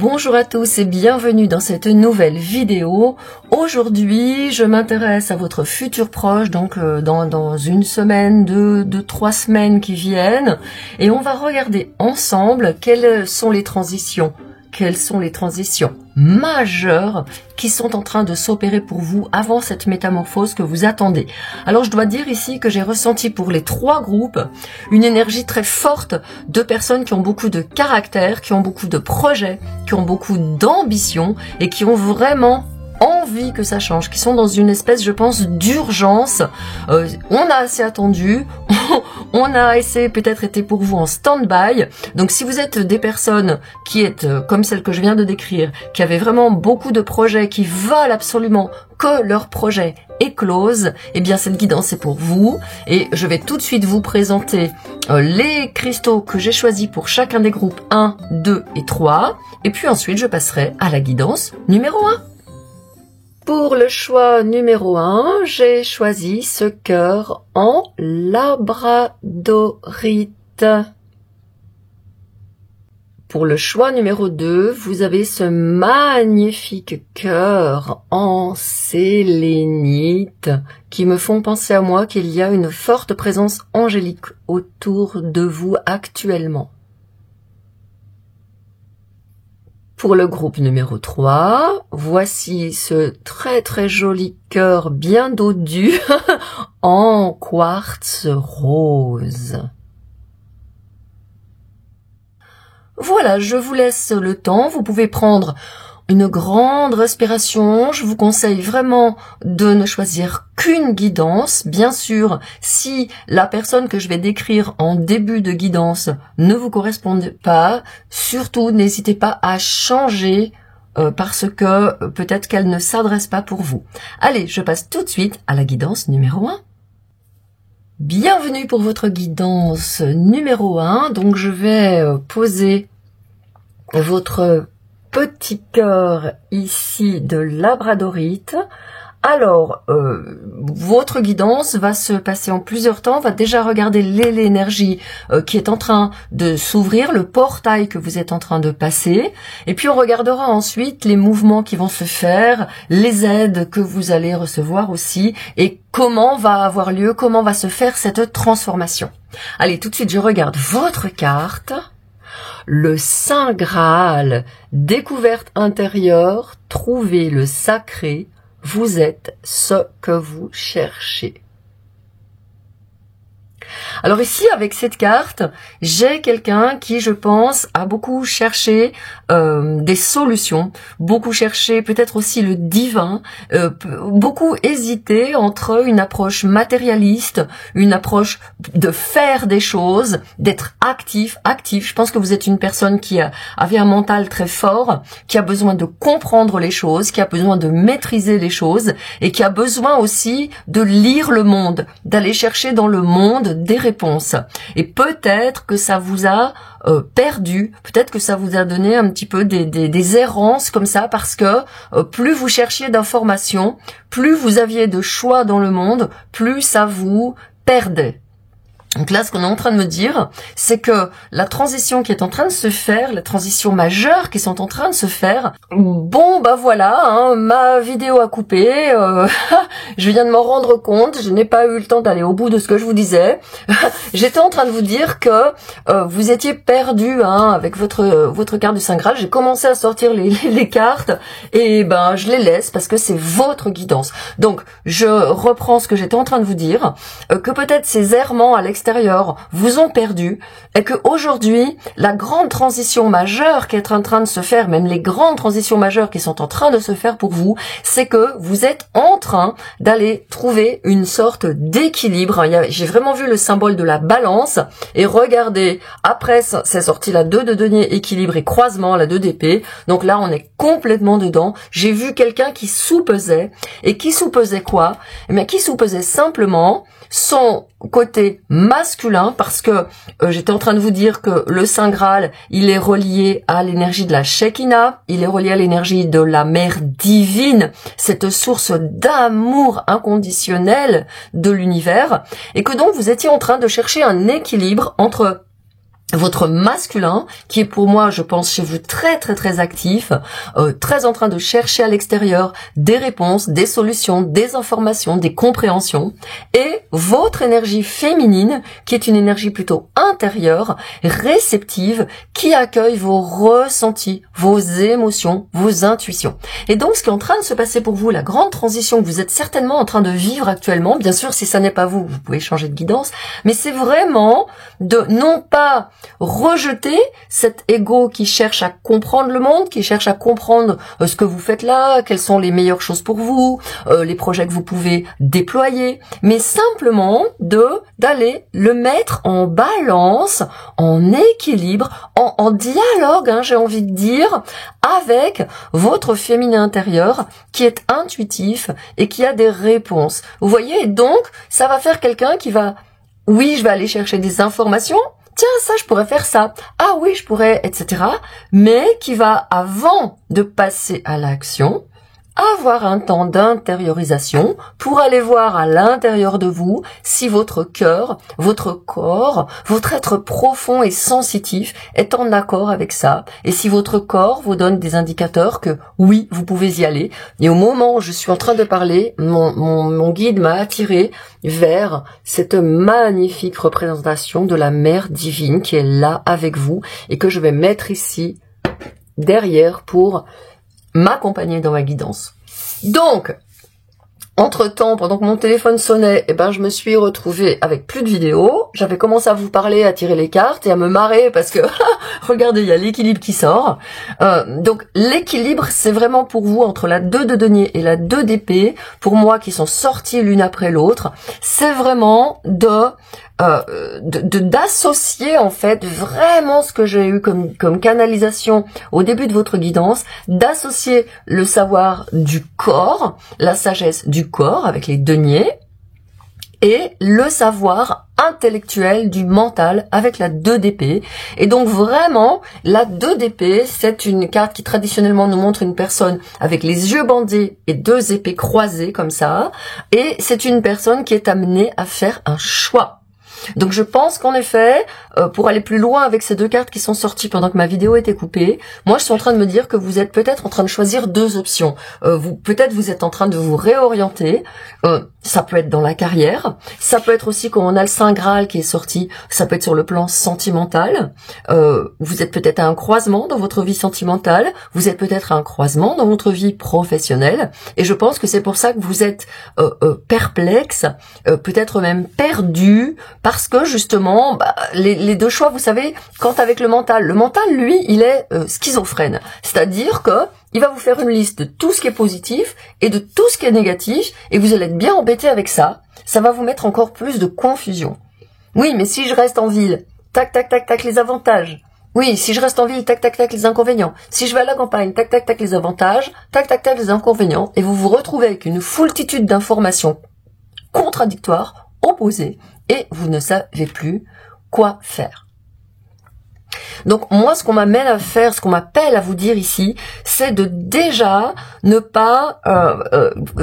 Bonjour à tous et bienvenue dans cette nouvelle vidéo. Aujourd'hui, je m'intéresse à votre futur proche, donc dans une semaine, deux, 3 semaines qui viennent. Et on va regarder ensemble quelles sont les transitions majeures qui sont en train de s'opérer pour vous avant cette métamorphose que vous attendez. Alors je dois dire ici que j'ai ressenti pour les 3 groupes une énergie très forte de personnes qui ont beaucoup de caractère, qui ont beaucoup de projets, qui ont beaucoup d'ambition et qui ont vraiment envie que ça change, qui sont dans une espèce, je pense, d'urgence. On a assez attendu, on a assez peut-être été pour vous en stand-by. Donc si vous êtes des personnes qui êtes comme celle que je viens de décrire, qui avaient vraiment beaucoup de projets, qui veulent absolument que leur projet éclose, eh bien cette guidance est pour vous. Et je vais tout de suite vous présenter les cristaux que j'ai choisis pour chacun des groupes 1, 2 et 3. Et puis ensuite je passerai à la guidance numéro 1. Pour le choix numéro 1, j'ai choisi ce cœur en labradorite. Pour le choix numéro 2, vous avez ce magnifique cœur en sélénite qui me font penser à moi qu'il y a une forte présence angélique autour de vous actuellement. Pour le groupe numéro 3, voici ce très joli cœur bien dodu en quartz rose. Voilà, je vous laisse le temps, vous pouvez prendre une grande respiration. Je vous conseille vraiment de ne choisir qu'une guidance. Bien sûr, si la personne que je vais décrire en début de guidance ne vous correspond pas, surtout n'hésitez pas à changer parce que peut-être qu'elle ne s'adresse pas pour vous. Allez, je passe tout de suite à la guidance numéro 1. Bienvenue pour votre guidance numéro 1. Donc je vais poser votre petit cœur ici de labradorite. Alors, votre guidance va se passer en plusieurs temps. On va déjà regarder l'énergie qui est en train de s'ouvrir, le portail que vous êtes en train de passer. Et puis on regardera ensuite les mouvements qui vont se faire, les aides que vous allez recevoir aussi, et comment va avoir lieu, comment va se faire cette transformation. Allez, tout de suite, je regarde votre carte. Le Saint Graal, découverte intérieure, trouvez le sacré, vous êtes ce que vous cherchez. Alors ici, avec cette carte, j'ai quelqu'un qui, je pense, a beaucoup cherché des solutions, beaucoup cherché peut-être aussi le divin, beaucoup hésité entre une approche matérialiste, une approche de faire des choses, d'être actif. Je pense que vous êtes une personne qui avait un mental très fort, qui a besoin de comprendre les choses, qui a besoin de maîtriser les choses et qui a besoin aussi de lire le monde, d'aller chercher dans le monde des réponses. Et peut-être que ça vous a perdu, peut-être que ça vous a donné un petit peu des errances comme ça, parce que plus vous cherchiez d'informations, plus vous aviez de choix dans le monde, plus ça vous perdait. Donc là, ce qu'on est en train de me dire, c'est que la transition qui est en train de se faire, la transition majeure qui sont en train de se faire, bon bah voilà, hein, ma vidéo a coupé, je viens de m'en rendre compte, je n'ai pas eu le temps d'aller au bout de ce que je vous disais. J'étais en train de vous dire que vous étiez perdu avec votre carte du Saint Graal. J'ai commencé à sortir les cartes et ben je les laisse parce que c'est votre guidance. Donc je reprends ce que j'étais en train de vous dire, que peut-être ces errements à l'extérieur vous ont perdu et que aujourd'hui la grande transition majeure qui est en train de se faire, même les grandes transitions majeures qui sont en train de se faire pour vous, c'est que vous êtes en train d'aller trouver une sorte d'équilibre. J'ai vraiment vu le symbole de la balance et regardez, après c'est sorti la 2 de denier, équilibre et croisement, la 2 d'épée. Donc là on est complètement dedans. J'ai vu quelqu'un qui soupesait, et qui soupesait quoi? Eh bien qui soupesait simplement son côté masculin, parce que j'étais en train de vous dire que le Saint Graal, il est relié à l'énergie de la Shekinah, il est relié à l'énergie de la mère divine, cette source d'amour inconditionnel de l'univers, et que donc vous étiez en train de chercher un équilibre entre votre masculin, qui est pour moi, je pense, chez vous très très très actif, très en train de chercher à l'extérieur des réponses, des solutions, des informations, des compréhensions, et votre énergie féminine, qui est une énergie plutôt intérieure, réceptive, qui accueille vos ressentis, vos émotions, vos intuitions. Et donc, ce qui est en train de se passer pour vous, la grande transition que vous êtes certainement en train de vivre actuellement, bien sûr, si ça n'est pas vous, vous pouvez changer de guidance, mais c'est vraiment de non pas rejeter cet ego qui cherche à comprendre le monde, qui cherche à comprendre ce que vous faites là, quelles sont les meilleures choses pour vous, les projets que vous pouvez déployer, mais simplement d'aller le mettre en balance, en équilibre, en dialogue, hein, j'ai envie de dire, avec votre féminin intérieur qui est intuitif et qui a des réponses. Vous voyez, et donc ça va faire quelqu'un qui va, oui, je vais aller chercher des informations, tiens, ça, je pourrais faire ça. Ah oui, je pourrais, etc. Mais qui va, avant de passer à l'action, avoir un temps d'intériorisation pour aller voir à l'intérieur de vous si votre cœur, votre corps, votre être profond et sensitif est en accord avec ça, et si votre corps vous donne des indicateurs que oui, vous pouvez y aller. Et au moment où je suis en train de parler, mon guide m'a attiré vers cette magnifique représentation de la mère divine qui est là avec vous et que je vais mettre ici derrière pour m'accompagner dans ma guidance. Donc, entre-temps, pendant que mon téléphone sonnait, je me suis retrouvée avec plus de vidéos. J'avais commencé à vous parler, à tirer les cartes et à me marrer parce que, regardez, il y a l'équilibre qui sort. Donc, l'équilibre, c'est vraiment pour vous entre la 2 de denier et la 2 d'épée, pour moi qui sont sorties l'une après l'autre. C'est vraiment d'associer en fait vraiment ce que j'ai eu comme canalisation au début de votre guidance, d'associer le savoir du corps, la sagesse du corps avec les deniers, et le savoir intellectuel du mental avec la 2 d'épée. Et donc vraiment, la 2 d'épée, c'est une carte qui traditionnellement nous montre une personne avec les yeux bandés et 2 épées croisées comme ça, et c'est une personne qui est amenée à faire un choix. Donc je pense qu'en effet, pour aller plus loin avec ces 2 cartes qui sont sorties pendant que ma vidéo était coupée, moi je suis en train de me dire que vous êtes peut-être en train de choisir 2 options. Peut-être vous êtes en train de vous réorienter, ça peut être dans la carrière, ça peut être aussi quand on a le Saint Graal qui est sorti, ça peut être sur le plan sentimental, vous êtes peut-être à un croisement dans votre vie sentimentale, vous êtes peut-être à un croisement dans votre vie professionnelle, et je pense que c'est pour ça que vous êtes perplexe, peut-être même perdu, parce que justement, les 2 choix, vous savez, quand avec le mental, lui, il est schizophrène. C'est-à-dire que il va vous faire une liste de tout ce qui est positif et de tout ce qui est négatif, et vous allez être bien embêté avec ça. Ça va vous mettre encore plus de confusion. Oui, mais si je reste en ville, tac, tac, tac, tac, les avantages. Oui, si je reste en ville, tac, tac, tac, les inconvénients. Si je vais à la campagne, tac, tac, tac, les avantages, tac, tac, tac, les inconvénients. Et vous vous retrouvez avec une foultitude d'informations contradictoires, opposées, et vous ne savez plus quoi faire. Donc moi, ce qu'on m'amène à faire, ce qu'on m'appelle à vous dire ici, c'est de déjà ne pas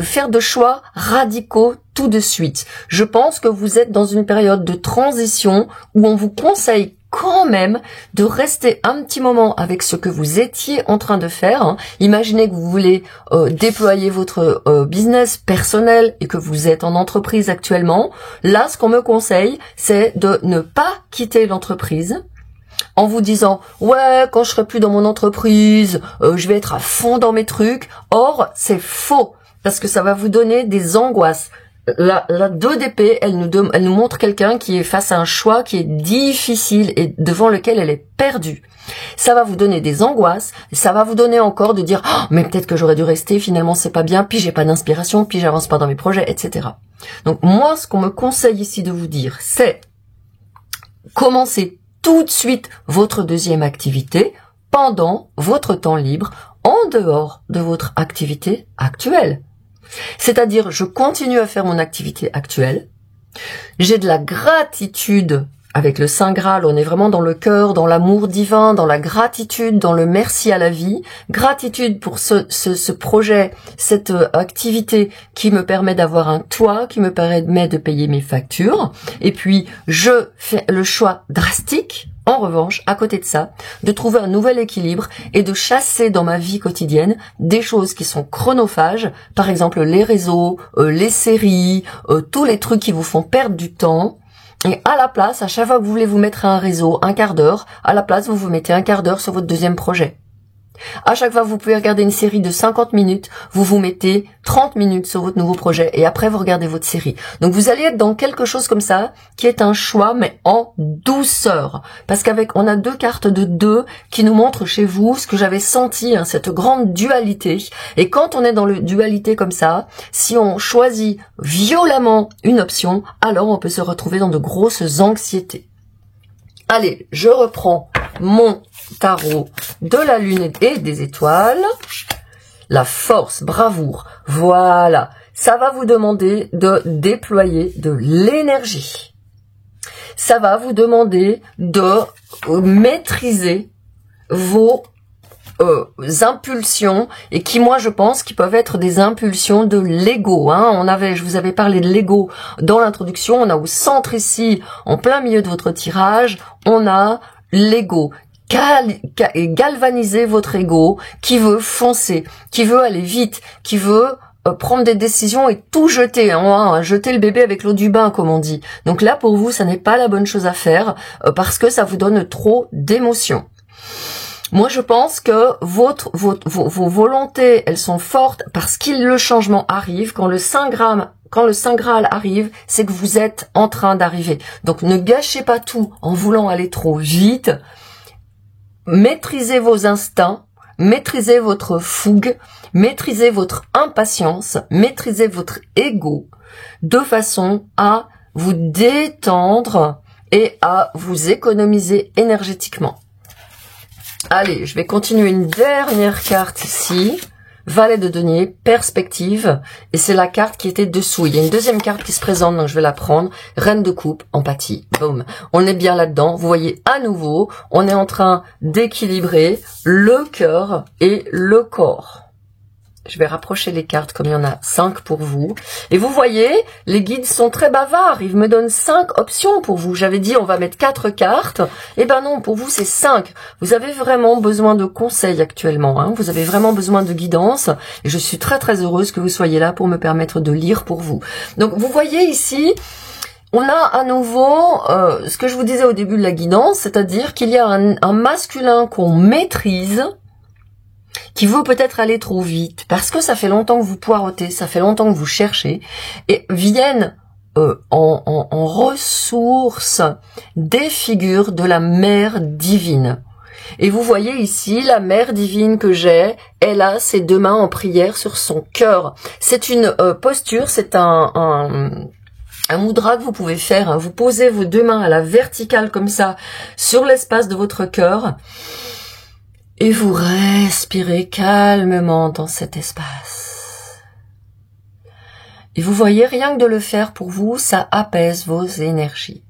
faire de choix radicaux tout de suite. Je pense que vous êtes dans une période de transition où on vous conseille quand même de rester un petit moment avec ce que vous étiez en train de faire. Hein. Imaginez que vous voulez déployer votre business personnel et que vous êtes en entreprise actuellement. Là, ce qu'on me conseille, c'est de ne pas quitter l'entreprise en vous disant « Ouais, quand je serai plus dans mon entreprise, je vais être à fond dans mes trucs. » Or, c'est faux, parce que ça va vous donner des angoisses. La 2 d'épée, elle nous montre quelqu'un qui est face à un choix qui est difficile et devant lequel elle est perdue. Ça va vous donner des angoisses, ça va vous donner encore de dire oh, mais peut-être que j'aurais dû rester, finalement c'est pas bien, puis j'ai pas d'inspiration, puis j'avance pas dans mes projets, etc. Donc moi, ce qu'on me conseille ici de vous dire, c'est commencer tout de suite votre 2e activité pendant votre temps libre en dehors de votre activité actuelle. C'est-à-dire, je continue à faire mon activité actuelle, j'ai de la gratitude avec le Saint Graal, on est vraiment dans le cœur, dans l'amour divin, dans la gratitude, dans le merci à la vie. Gratitude pour ce projet, cette activité qui me permet d'avoir un toit, qui me permet de payer mes factures. Et puis, je fais le choix drastique, en revanche, à côté de ça, de trouver un nouvel équilibre et de chasser dans ma vie quotidienne des choses qui sont chronophages, par exemple les réseaux, les séries, tous les trucs qui vous font perdre du temps. Et à la place, à chaque fois que vous voulez vous mettre à un réseau, un quart d'heure, à la place, vous vous mettez un quart d'heure sur votre deuxième projet. À chaque fois que vous pouvez regarder une série de 50 minutes, vous vous mettez 30 minutes sur votre nouveau projet et après vous regardez votre série. Donc vous allez être dans quelque chose comme ça qui est un choix mais en douceur. Parce qu'avec, on a deux cartes de 2 qui nous montrent chez vous ce que j'avais senti, hein, cette grande dualité. Et quand on est dans le dualité comme ça, si on choisit violemment une option, alors on peut se retrouver dans de grosses anxiétés. Allez, je reprends mon tarot de la lune et des étoiles. La force, bravoure. Voilà. Ça va vous demander de déployer de l'énergie. Ça va vous demander de maîtriser vos impulsions et qui, moi, je pense, qui peuvent être des impulsions de l'ego. Hein. Je vous avais parlé de l'ego dans l'introduction. On a au centre ici, en plein milieu de votre tirage, on a l'ego. Galvaniser votre ego qui veut foncer, qui veut aller vite, qui veut prendre des décisions et tout jeter, hein, jeter le bébé avec l'eau du bain, comme on dit. Donc là, pour vous, ça n'est pas la bonne chose à faire parce que ça vous donne trop d'émotions. Moi, je pense que vos volontés, elles sont fortes parce que le changement arrive. Quand le Saint Graal arrive, c'est que vous êtes en train d'arriver. Donc, ne gâchez pas tout en voulant aller trop vite. Maîtrisez vos instincts, maîtrisez votre fougue, maîtrisez votre impatience, maîtrisez votre ego de façon à vous détendre et à vous économiser énergétiquement. Allez, je vais continuer une dernière carte ici. Valet de denier, perspective, et c'est la carte qui était dessous. Il y a une deuxième carte qui se présente, donc je vais la prendre. Reine de coupe, empathie, boum. On est bien là-dedans. Vous voyez à nouveau, on est en train d'équilibrer le cœur et le corps. Je vais rapprocher les cartes comme il y en a 5 pour vous. Et vous voyez, les guides sont très bavards. Ils me donnent 5 options pour vous. J'avais dit on va mettre 4 cartes. Eh ben non, pour vous c'est 5. Vous avez vraiment besoin de conseils actuellement. Hein. Vous avez vraiment besoin de guidance. Et je suis très très heureuse que vous soyez là pour me permettre de lire pour vous. Donc vous voyez ici, on a à nouveau ce que je vous disais au début de la guidance, c'est-à-dire qu'il y a un masculin qu'on maîtrise, qui veut peut-être aller trop vite, parce que ça fait longtemps que vous poirotez, ça fait longtemps que vous cherchez, et viennent en ressources des figures de la mère divine. Et vous voyez ici, la mère divine que j'ai, elle a ses 2 mains en prière sur son cœur. C'est une posture, c'est un mudra que vous pouvez faire. Hein. Vous posez vos 2 mains à la verticale comme ça, sur l'espace de votre cœur, et vous respirez calmement dans cet espace. Et vous voyez, rien que de le faire pour vous, ça apaise vos énergies.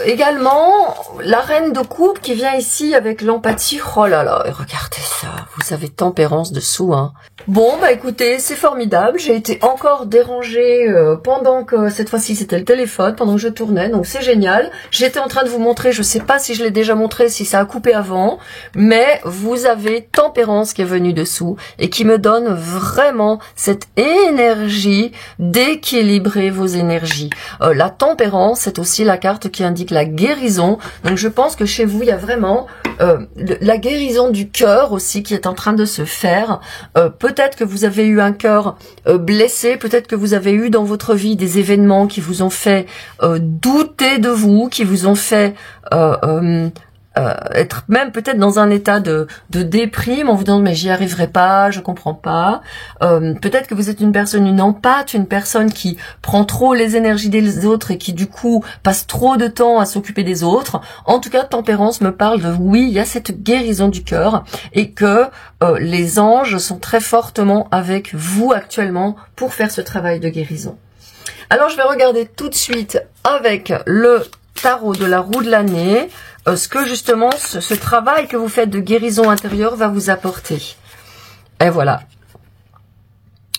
Également, la reine de coupe qui vient ici avec l'empathie. Oh là là, regardez ça, vous avez tempérance dessous. Hein. Bon, bah écoutez, c'est formidable. J'ai été encore dérangée pendant que, cette fois-ci c'était le téléphone, pendant que je tournais, donc c'est génial. J'étais en train de vous montrer, je sais pas si je l'ai déjà montré, si ça a coupé avant, mais vous avez tempérance qui est venue dessous et qui me donne vraiment cette énergie d'équilibrer vos énergies. La tempérance, c'est aussi la carte qui indique la guérison. Donc je pense que chez vous, il y a vraiment la guérison du cœur aussi qui est en train de se faire. Peut-être que vous avez eu un cœur blessé, peut-être que vous avez eu dans votre vie des événements qui vous ont fait douter de vous, qui vous ont fait être même peut-être dans un état de déprime en vous disant mais j'y arriverai pas, je comprends pas. Peut-être que vous êtes une empathe, une personne qui prend trop les énergies des autres et qui du coup passe trop de temps à s'occuper des autres. En tout cas, tempérance me parle de oui, il y a cette guérison du cœur et que les anges sont très fortement avec vous actuellement pour faire ce travail de guérison. Alors je vais regarder tout de suite avec le tarot de la roue de l'année, ce que justement ce travail que vous faites de guérison intérieure va vous apporter. Et voilà.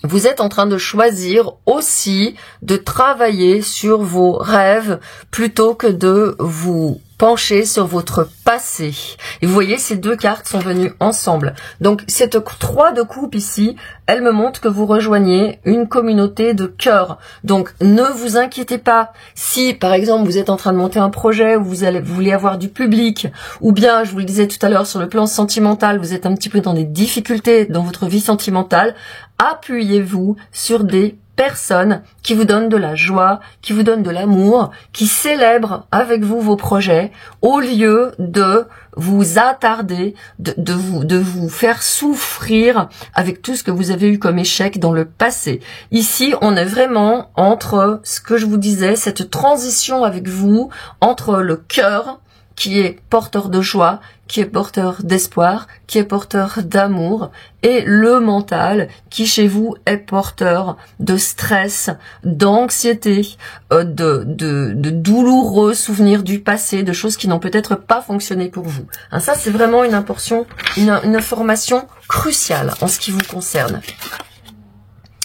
Vous êtes en train de choisir aussi de travailler sur vos rêves plutôt que de vous pencher sur votre passé. Et vous voyez, ces deux cartes sont venues ensemble. Donc, cette 3 de coupe ici, elle me montre que vous rejoignez une communauté de cœur. Donc, ne vous inquiétez pas. Si, par exemple, vous êtes en train de monter un projet où vous voulez avoir du public, ou bien, je vous le disais tout à l'heure, sur le plan sentimental, vous êtes un petit peu dans des difficultés dans votre vie sentimentale, appuyez-vous sur des personnes qui vous donnent de la joie, qui vous donnent de l'amour, qui célèbrent avec vous vos projets, au lieu de vous attarder, de vous faire souffrir avec tout ce que vous avez eu comme échec dans le passé. Ici, on est vraiment entre ce que je vous disais, cette transition avec vous, entre le cœur, qui est porteur de joie, qui est porteur d'espoir, qui est porteur d'amour, et le mental, qui chez vous est porteur de stress, d'anxiété, de douloureux souvenirs du passé, de choses qui n'ont peut-être pas fonctionné pour vous. Hein, ça, c'est vraiment une information cruciale en ce qui vous concerne.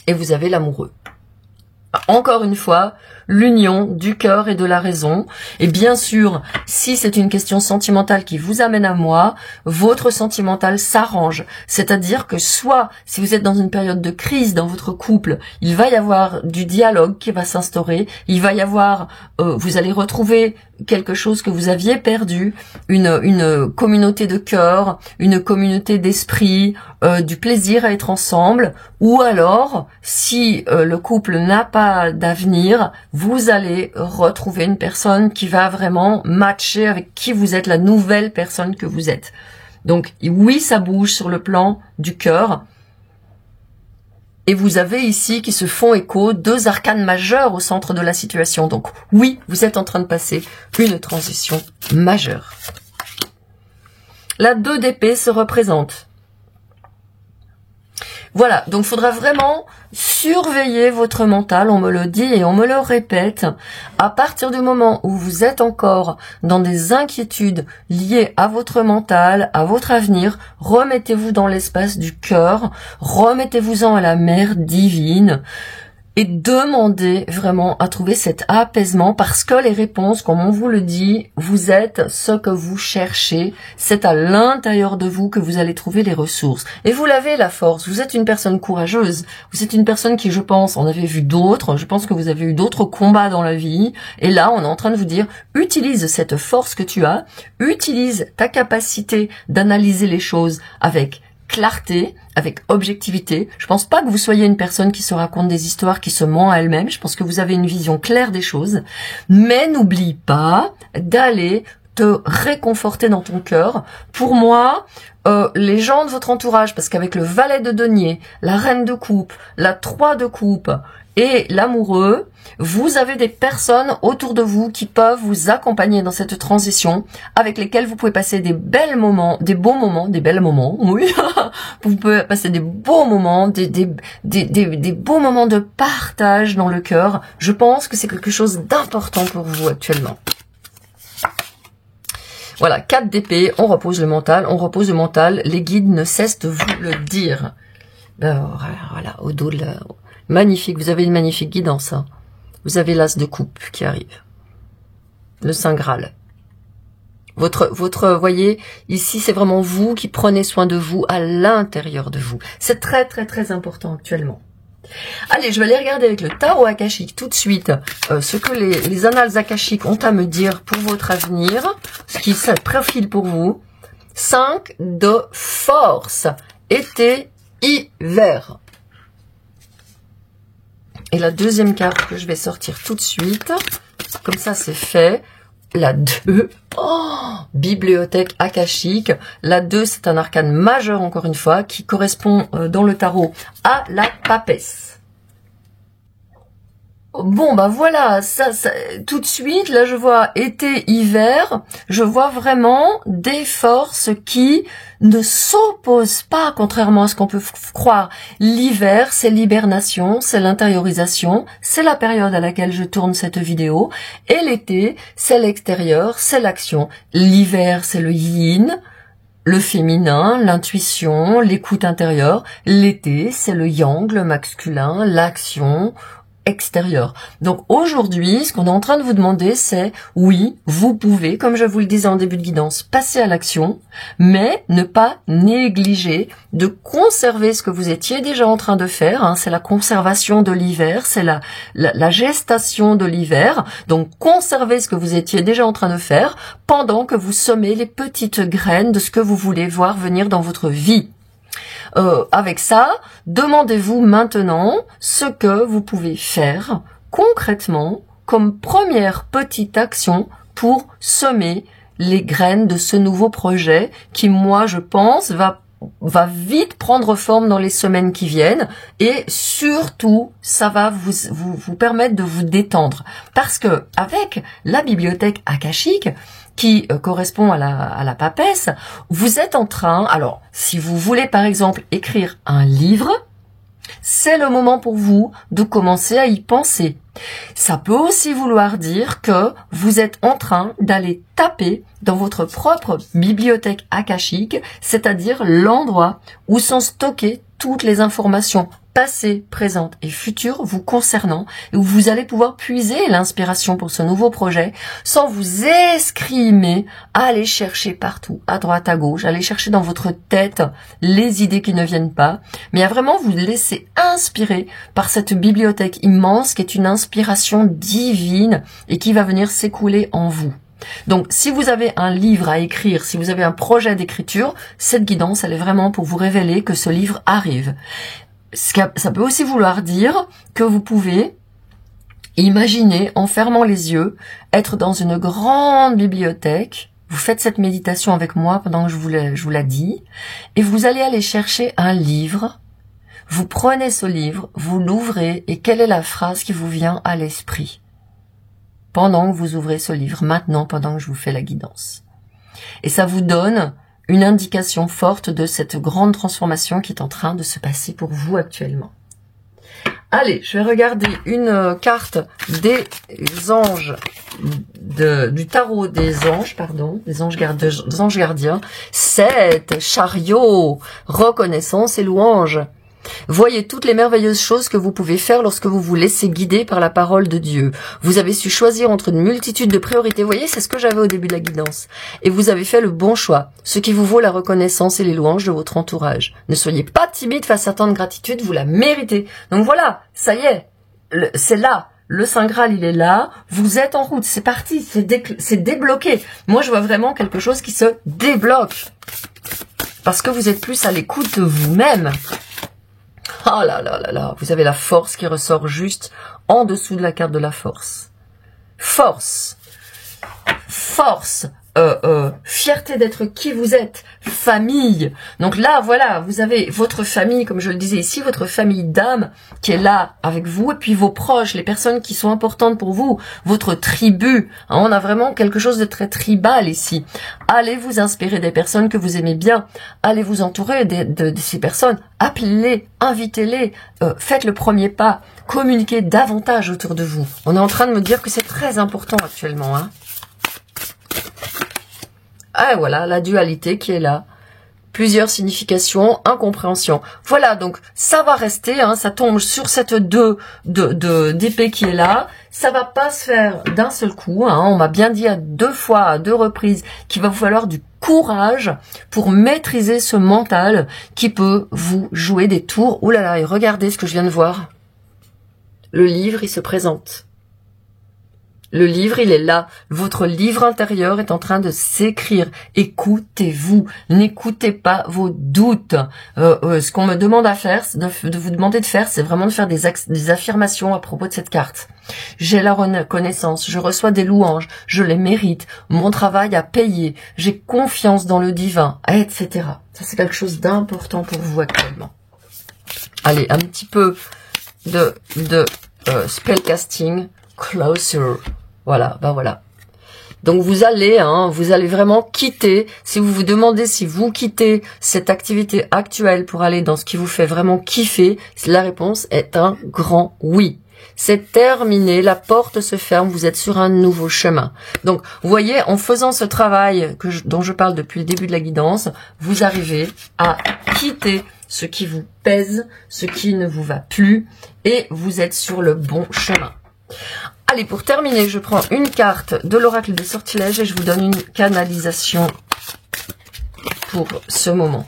Et vous avez l'amoureux. Encore une fois, l'union du cœur et de la raison. Et bien sûr, si c'est une question sentimentale qui vous amène à moi, votre sentimental s'arrange. C'est-à-dire que soit, si vous êtes dans une période de crise dans votre couple, il va y avoir du dialogue qui va s'instaurer. Il va y avoir, vous allez retrouver quelque chose que vous aviez perdu, une communauté de cœur, une communauté d'esprit, du plaisir à être ensemble. Ou alors, si le couple n'a pas d'avenir, vous allez retrouver une personne qui va vraiment matcher avec qui vous êtes, la nouvelle personne que vous êtes. Donc oui, ça bouge sur le plan du cœur. Et vous avez ici qui se font écho 2 arcanes majeures au centre de la situation. Donc oui, vous êtes en train de passer une transition majeure. La 2 d'épée se représente. Voilà, donc il faudra vraiment surveiller votre mental, on me le dit et on me le répète. À partir du moment où vous êtes encore dans des inquiétudes liées à votre mental, à votre avenir, remettez-vous dans l'espace du cœur, remettez-vous-en à la mère divine. Et demandez vraiment à trouver cet apaisement parce que les réponses, comme on vous le dit, vous êtes ce que vous cherchez. C'est à l'intérieur de vous que vous allez trouver les ressources. Et vous l'avez la force. Vous êtes une personne courageuse. Vous êtes une personne qui, je pense, en avez vu d'autres. Je pense que vous avez eu d'autres combats dans la vie. Et là, on est en train de vous dire, utilise cette force que tu as. Utilise ta capacité d'analyser les choses avec clarté, avec objectivité. Je pense pas que vous soyez une personne qui se raconte des histoires, qui se ment à elle-même. Je pense que vous avez une vision claire des choses. Mais n'oublie pas d'aller te réconforter dans ton cœur. Pour moi, les gens de votre entourage, parce qu'avec le valet de denier, la reine de coupe, la 3 de coupe et l'amoureux, vous avez des personnes autour de vous qui peuvent vous accompagner dans cette transition, avec lesquelles vous pouvez passer des belles moments, des beaux moments, des belles moments, oui. Vous pouvez passer des beaux moments, des beaux moments de partage dans le cœur. Je pense que c'est quelque chose d'important pour vous actuellement. Voilà, 4 d'épée, on repose le mental, les guides ne cessent de vous le dire. Voilà, au dos de la... Magnifique, vous avez une magnifique guidance. Hein. Vous avez l'as de coupe qui arrive. Le Saint Graal. Voyez, ici, c'est vraiment vous qui prenez soin de vous à l'intérieur de vous. C'est très, très, très important actuellement. Allez, je vais aller regarder avec le tarot akashique tout de suite ce que les annales akashiques ont à me dire pour votre avenir, ce qui se profile pour vous. 5 de force, été, hiver. Et la deuxième carte que je vais sortir tout de suite, comme ça c'est fait. La 2, bibliothèque akashique. La 2, c'est un arcane majeur, encore une fois, qui correspond dans le tarot à la papesse. Bon, bah voilà, ça, tout de suite, là, je vois été, hiver, je vois vraiment des forces qui ne s'opposent pas, contrairement à ce qu'on peut croire. L'hiver, c'est l'hibernation, c'est l'intériorisation, c'est la période à laquelle je tourne cette vidéo, et l'été, c'est l'extérieur, c'est l'action. L'hiver, c'est le yin, le féminin, l'intuition, l'écoute intérieure. L'été, c'est le yang, le masculin, l'action extérieure. Donc aujourd'hui, ce qu'on est en train de vous demander, c'est oui, vous pouvez, comme je vous le disais en début de guidance, passer à l'action, mais ne pas négliger de conserver ce que vous étiez déjà en train de faire. Hein, c'est la conservation de l'hiver, c'est la gestation de l'hiver. Donc conservez ce que vous étiez déjà en train de faire pendant que vous semez les petites graines de ce que vous voulez voir venir dans votre vie. Avec ça, demandez-vous maintenant ce que vous pouvez faire concrètement comme première petite action pour semer les graines de ce nouveau projet qui, moi, je pense, va vite prendre forme dans les semaines qui viennent et surtout, ça va vous permettre de vous détendre. Parce que avec la bibliothèque akashique, qui correspond à la papesse, vous êtes en train, alors si vous voulez par exemple écrire un livre, c'est le moment pour vous de commencer à y penser. Ça peut aussi vouloir dire que vous êtes en train d'aller taper dans votre propre bibliothèque akashique, c'est-à-dire l'endroit où sont stockées toutes les informations passées, présentes et futures vous concernant, et où vous allez pouvoir puiser l'inspiration pour ce nouveau projet sans vous escrimer à aller chercher partout, à droite, à gauche, aller chercher dans votre tête les idées qui ne viennent pas, mais à vraiment vous laisser inspirer par cette bibliothèque immense qui est une inspiration divine et qui va venir s'écouler en vous. Donc, si vous avez un livre à écrire, si vous avez un projet d'écriture, cette guidance, elle est vraiment pour vous révéler que ce livre arrive. Ça peut aussi vouloir dire que vous pouvez imaginer, en fermant les yeux, être dans une grande bibliothèque. Vous faites cette méditation avec moi pendant que je vous la dis, et vous allez aller chercher un livre. Vous prenez ce livre, vous l'ouvrez, et quelle est la phrase qui vous vient à l'esprit pendant que vous ouvrez ce livre, maintenant, pendant que je vous fais la guidance. Et ça vous donne une indication forte de cette grande transformation qui est en train de se passer pour vous actuellement. Allez, je vais regarder une carte des anges, du tarot des anges, pardon, des anges gardiens. 7, chariot, reconnaissance et louange. Voyez toutes les merveilleuses choses que vous pouvez faire lorsque vous vous laissez guider par la parole de Dieu. Vous avez su choisir entre une multitude de priorités. Vous voyez, c'est ce que j'avais au début de la guidance. Et vous avez fait le bon choix, ce qui vous vaut la reconnaissance et les louanges de votre entourage. Ne soyez pas timide face à tant de gratitude, vous la méritez. Donc voilà, ça y est, c'est là. Le Saint Graal, il est là. Vous êtes en route, c'est parti, c'est débloqué. Moi, je vois vraiment quelque chose qui se débloque. Parce que vous êtes plus à l'écoute de vous-même. Oh là là là là, vous avez la force qui ressort juste en dessous de la carte de la force. Force, force, fierté d'être qui vous êtes, famille. Donc là, voilà, vous avez votre famille, comme je le disais ici, votre famille d'âme qui est là avec vous, et puis vos proches, les personnes qui sont importantes pour vous, votre tribu. On a vraiment quelque chose de très tribal ici. Allez vous inspirer des personnes que vous aimez bien. Allez vous entourer de ces personnes. Appelez-les, invitez-les, faites le premier pas. Communiquez davantage autour de vous. On est en train de me dire que c'est très important actuellement, hein. Ah voilà, la dualité qui est là. Plusieurs significations, incompréhension. Voilà, donc ça va rester, hein, ça tombe sur cette 2 d'épée qui est là. Ça va pas se faire d'un seul coup, hein. On m'a bien dit à 2 fois, à 2 reprises, qu'il va vous falloir du courage pour maîtriser ce mental qui peut vous jouer des tours. Ouh là là, et regardez ce que je viens de voir. Le livre, il se présente. Le livre, il est là. Votre livre intérieur est en train de s'écrire. Écoutez-vous. N'écoutez pas vos doutes. Ce qu'on me demande à faire, de vous demander de faire, c'est vraiment de faire des affirmations à propos de cette carte. J'ai la reconnaissance, je reçois des louanges, je les mérite, mon travail a payé, j'ai confiance dans le divin, etc. Ça, c'est quelque chose d'important pour vous actuellement. Allez, un petit peu de spellcasting, closer. Voilà, bah voilà. Donc vous allez vraiment quitter, si vous vous demandez si vous quittez cette activité actuelle pour aller dans ce qui vous fait vraiment kiffer, la réponse est un grand oui. C'est terminé, la porte se ferme, vous êtes sur un nouveau chemin. Donc, vous voyez, en faisant ce travail dont je parle depuis le début de la guidance, vous arrivez à quitter ce qui vous pèse, ce qui ne vous va plus, et vous êtes sur le bon chemin. Allez, pour terminer, je prends une carte de l'oracle des sortilèges et je vous donne une canalisation pour ce moment.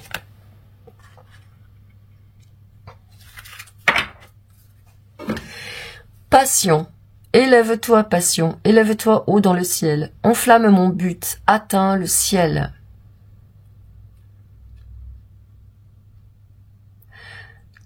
Passion. Élève-toi, passion. Élève-toi haut dans le ciel. Enflamme mon but. Atteins le ciel.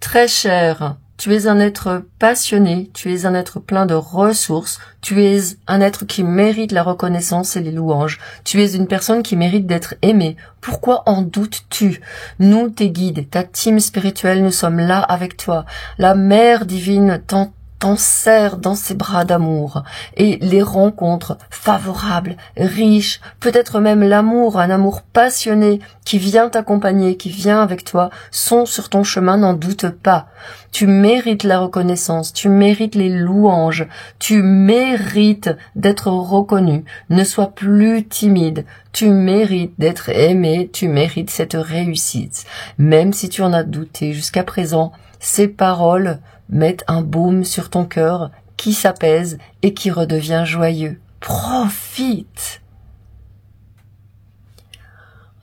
Très cher. Tu es un être passionné, tu es un être plein de ressources, tu es un être qui mérite la reconnaissance et les louanges, tu es une personne qui mérite d'être aimée. Pourquoi en doutes-tu? Nous, tes guides, ta team spirituelle, nous sommes là avec toi. La Mère divine t'en serre dans ses bras d'amour, et les rencontres favorables, riches, peut-être même l'amour, un amour passionné qui vient t'accompagner, qui vient avec toi, sont sur ton chemin, n'en doute pas. Tu mérites la reconnaissance, tu mérites les louanges, tu mérites d'être reconnu. Ne sois plus timide, tu mérites d'être aimé, tu mérites cette réussite. Même si tu en as douté jusqu'à présent, ces paroles mettent un baume sur ton cœur qui s'apaise et qui redevient joyeux. Profite!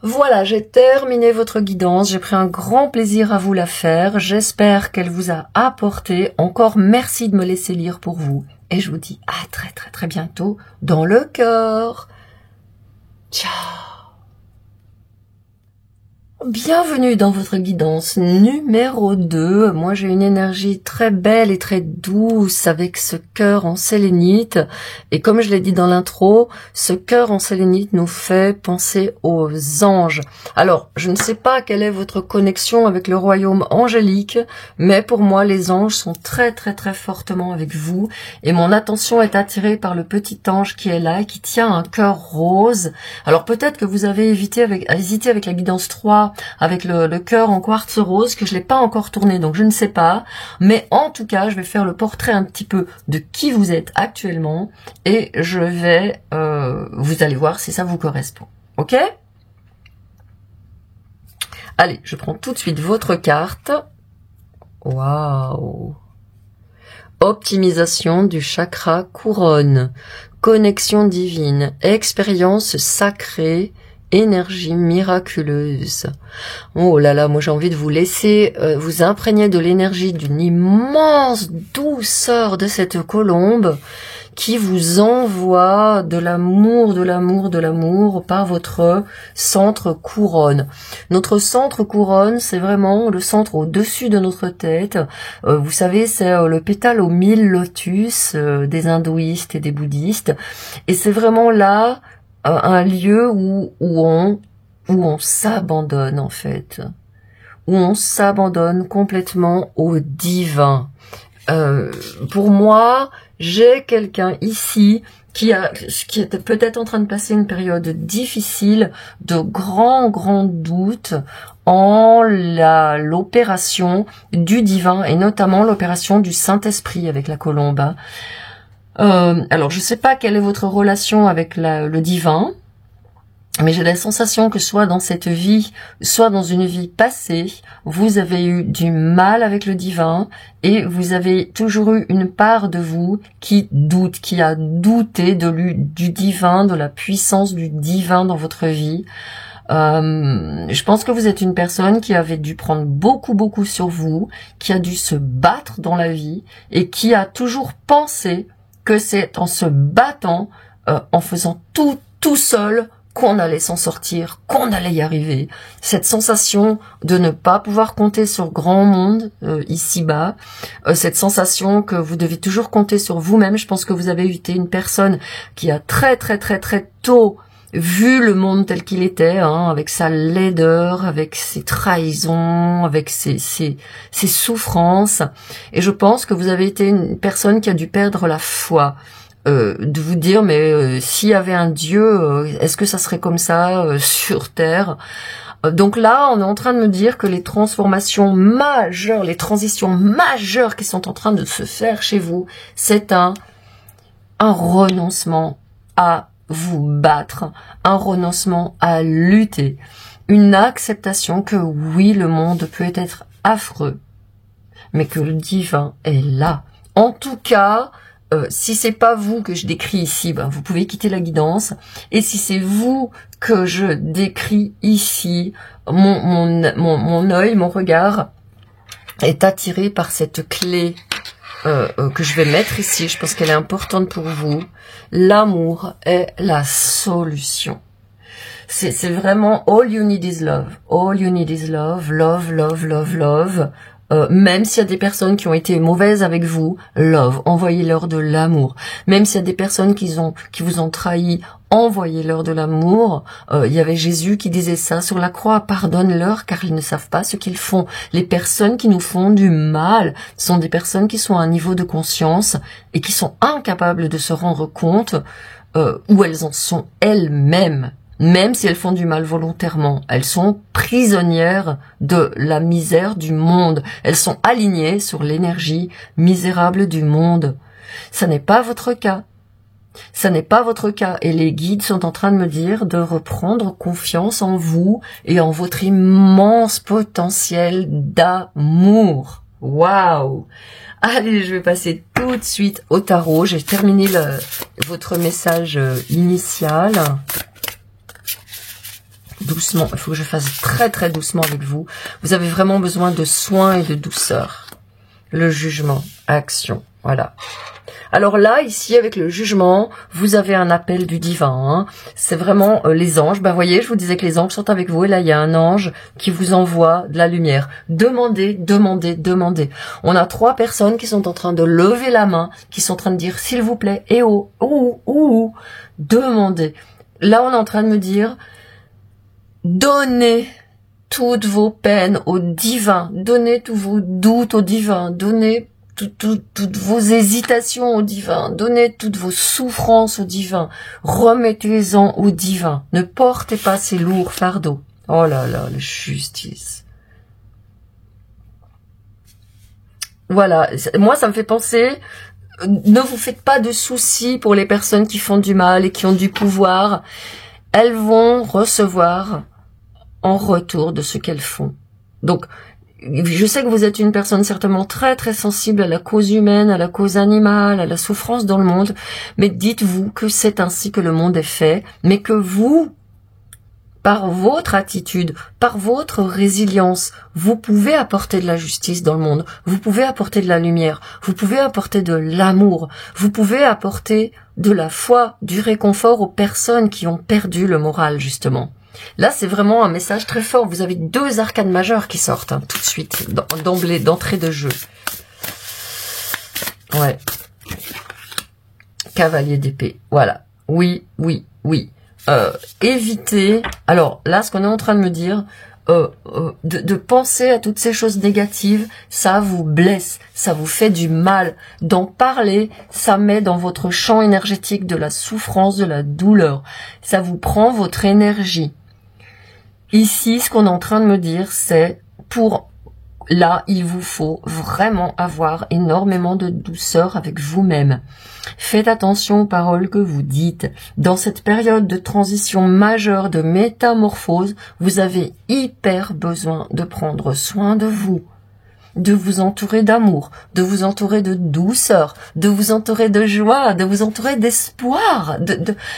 Voilà, j'ai terminé votre guidance, j'ai pris un grand plaisir à vous la faire, j'espère qu'elle vous a apporté. Encore merci de me laisser lire pour vous, et je vous dis à très très très bientôt dans le cœur. Ciao! Bienvenue dans votre guidance numéro 2. Moi, j'ai une énergie très belle et très douce avec ce cœur en sélénite. Et comme je l'ai dit dans l'intro, ce cœur en sélénite nous fait penser aux anges. Alors, je ne sais pas quelle est votre connexion avec le royaume angélique, mais pour moi, les anges sont très très très fortement avec vous. Et mon attention est attirée par le petit ange qui est là et qui tient un cœur rose. Alors peut-être que vous avez hésité avec la guidance 3, avec le cœur en quartz rose, que je l'ai pas encore tourné, donc je ne sais pas. Mais en tout cas, je vais faire le portrait un petit peu de qui vous êtes actuellement, et je vais, vous allez voir si ça vous correspond. Ok? Allez, je prends tout de suite votre carte. Waouh! Optimisation du chakra couronne, connexion divine, expérience sacrée, énergie miraculeuse. Oh là là, moi j'ai envie de vous laisser vous imprégner de l'énergie d'une immense douceur de cette colombe qui vous envoie de l'amour, de l'amour, de l'amour par votre centre couronne. Notre centre couronne, c'est vraiment le centre au-dessus de notre tête. Vous savez, c'est le pétale aux 1000 lotus des hindouistes et des bouddhistes. Et c'est vraiment là un lieu où on s'abandonne en fait. Où on s'abandonne complètement au divin. Pour moi, j'ai quelqu'un ici qui est peut-être en train de passer une période difficile, de grands doutes en l'opération du divin et notamment l'opération du Saint-Esprit avec la colombe. Alors, je sais pas quelle est votre relation avec le divin, mais j'ai la sensation que soit dans cette vie, soit dans une vie passée, vous avez eu du mal avec le divin et vous avez toujours eu une part de vous qui doute, qui a douté du divin, de la puissance du divin dans votre vie. Je pense que vous êtes une personne qui avait dû prendre beaucoup sur vous, qui a dû se battre dans la vie et qui a toujours pensé que c'est en se battant, en faisant tout seul, qu'on allait s'en sortir, qu'on allait y arriver. Cette sensation de ne pas pouvoir compter sur grand monde ici-bas, cette sensation que vous devez toujours compter sur vous-même. Je pense que vous avez été une personne qui a très tôt vu le monde tel qu'il était, hein, avec sa laideur, avec ses trahisons, avec ses souffrances. Et je pense que vous avez été une personne qui a dû perdre la foi. De vous dire, mais s'il y avait un Dieu, est-ce que ça serait comme ça sur Terre? Donc là, on est en train de me dire que les transformations majeures, les transitions majeures qui sont en train de se faire chez vous, c'est un renoncement à vous battre, un renoncement à lutter, une acceptation que oui, le monde peut être affreux, mais que le divin est là. En tout cas, si c'est pas vous que je décris ici, ben vous pouvez quitter la guidance. Et si c'est vous que je décris ici, mon œil, mon regard est attiré par cette clé que je vais mettre ici. Je pense qu'elle est importante pour vous. L'amour est la solution. C'est vraiment all you need is love. All you need is love, love, love, love, love. Même s'il y a des personnes qui ont été mauvaises avec vous, love, envoyez-leur de l'amour. Même s'il y a des personnes qui vous ont trahi, envoyez-leur de l'amour. Il y avait Jésus qui disait ça sur la croix, pardonne-leur car ils ne savent pas ce qu'ils font. Les personnes qui nous font du mal sont des personnes qui sont à un niveau de conscience et qui sont incapables de se rendre compte où elles en sont elles-mêmes. Même si elles font du mal volontairement, elles sont prisonnières de la misère du monde. Elles sont alignées sur l'énergie misérable du monde. Ça n'est pas votre cas. Ça n'est pas votre cas. Et les guides sont en train de me dire de reprendre confiance en vous et en votre immense potentiel d'amour. Waouh! Allez, je vais passer tout de suite au tarot. J'ai terminé votre message initial. Doucement, il faut que je fasse très très doucement avec vous. Vous avez vraiment besoin de soin et de douceur. Le jugement, action, voilà. Alors là, ici, avec le jugement, vous avez un appel du divin. Hein. C'est vraiment les anges. Ben, voyez, je vous disais que les anges sont avec vous. Et là, il y a un ange qui vous envoie de la lumière. Demandez, demandez, demandez. On a 3 personnes qui sont en train de lever la main, qui sont en train de dire, s'il vous plaît, eh oh, demandez. Là, on est en train de me dire... Donnez toutes vos peines au divin, donnez tous vos doutes au divin, donnez toutes vos hésitations au divin, donnez toutes vos souffrances au divin, remettez-en au divin, ne portez pas ces lourds fardeaux. Oh là là, la justice. Voilà, moi ça me fait penser, ne vous faites pas de soucis pour les personnes qui font du mal et qui ont du pouvoir, elles vont recevoir en retour de ce qu'elles font. Donc, je sais que vous êtes une personne certainement très très sensible à la cause humaine, à la cause animale, à la souffrance dans le monde, mais dites-vous que c'est ainsi que le monde est fait, mais que vous, par votre attitude, par votre résilience, vous pouvez apporter de la justice dans le monde, vous pouvez apporter de la lumière, vous pouvez apporter de l'amour, vous pouvez apporter de la foi, du réconfort aux personnes qui ont perdu le moral, justement. Là, c'est vraiment un message très fort. Vous avez 2 arcanes majeures qui sortent hein, tout de suite, d'emblée, d'entrée de jeu. Ouais. Cavalier d'épée. Voilà. Oui, oui, oui. Évitez. Alors là, ce qu'on est en train de me dire, de penser à toutes ces choses négatives, ça vous blesse, ça vous fait du mal. D'en parler, ça met dans votre champ énergétique de la souffrance, de la douleur. Ça vous prend votre énergie. Ici, ce qu'on est en train de me dire, c'est pour là, il vous faut vraiment avoir énormément de douceur avec vous-même. Faites attention aux paroles que vous dites. Dans cette période de transition majeure, de métamorphose, vous avez hyper besoin de prendre soin de vous, de vous entourer d'amour, de vous entourer de douceur, de vous entourer de joie, de vous entourer d'espoir,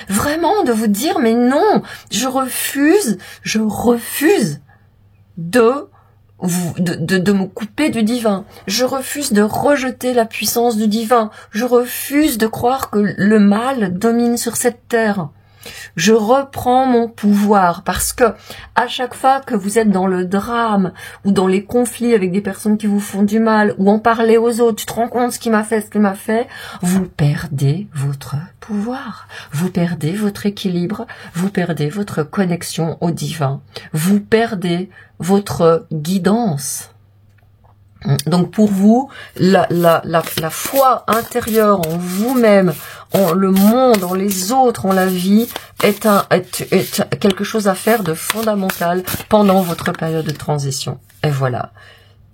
vraiment de vous dire mais non, je refuse de me couper du divin. Je refuse de rejeter la puissance du divin. Je refuse de croire que le mal domine sur cette terre. Je reprends mon pouvoir parce que à chaque fois que vous êtes dans le drame ou dans les conflits avec des personnes qui vous font du mal ou en parler aux autres, tu te rends compte ce qu'il m'a fait, vous perdez votre pouvoir. Vous perdez votre équilibre, vous perdez votre connexion au divin, vous perdez votre guidance. Donc pour vous, la foi intérieure en vous-même, en le monde, en les autres, en la vie, est quelque chose à faire de fondamental pendant votre période de transition. Et voilà.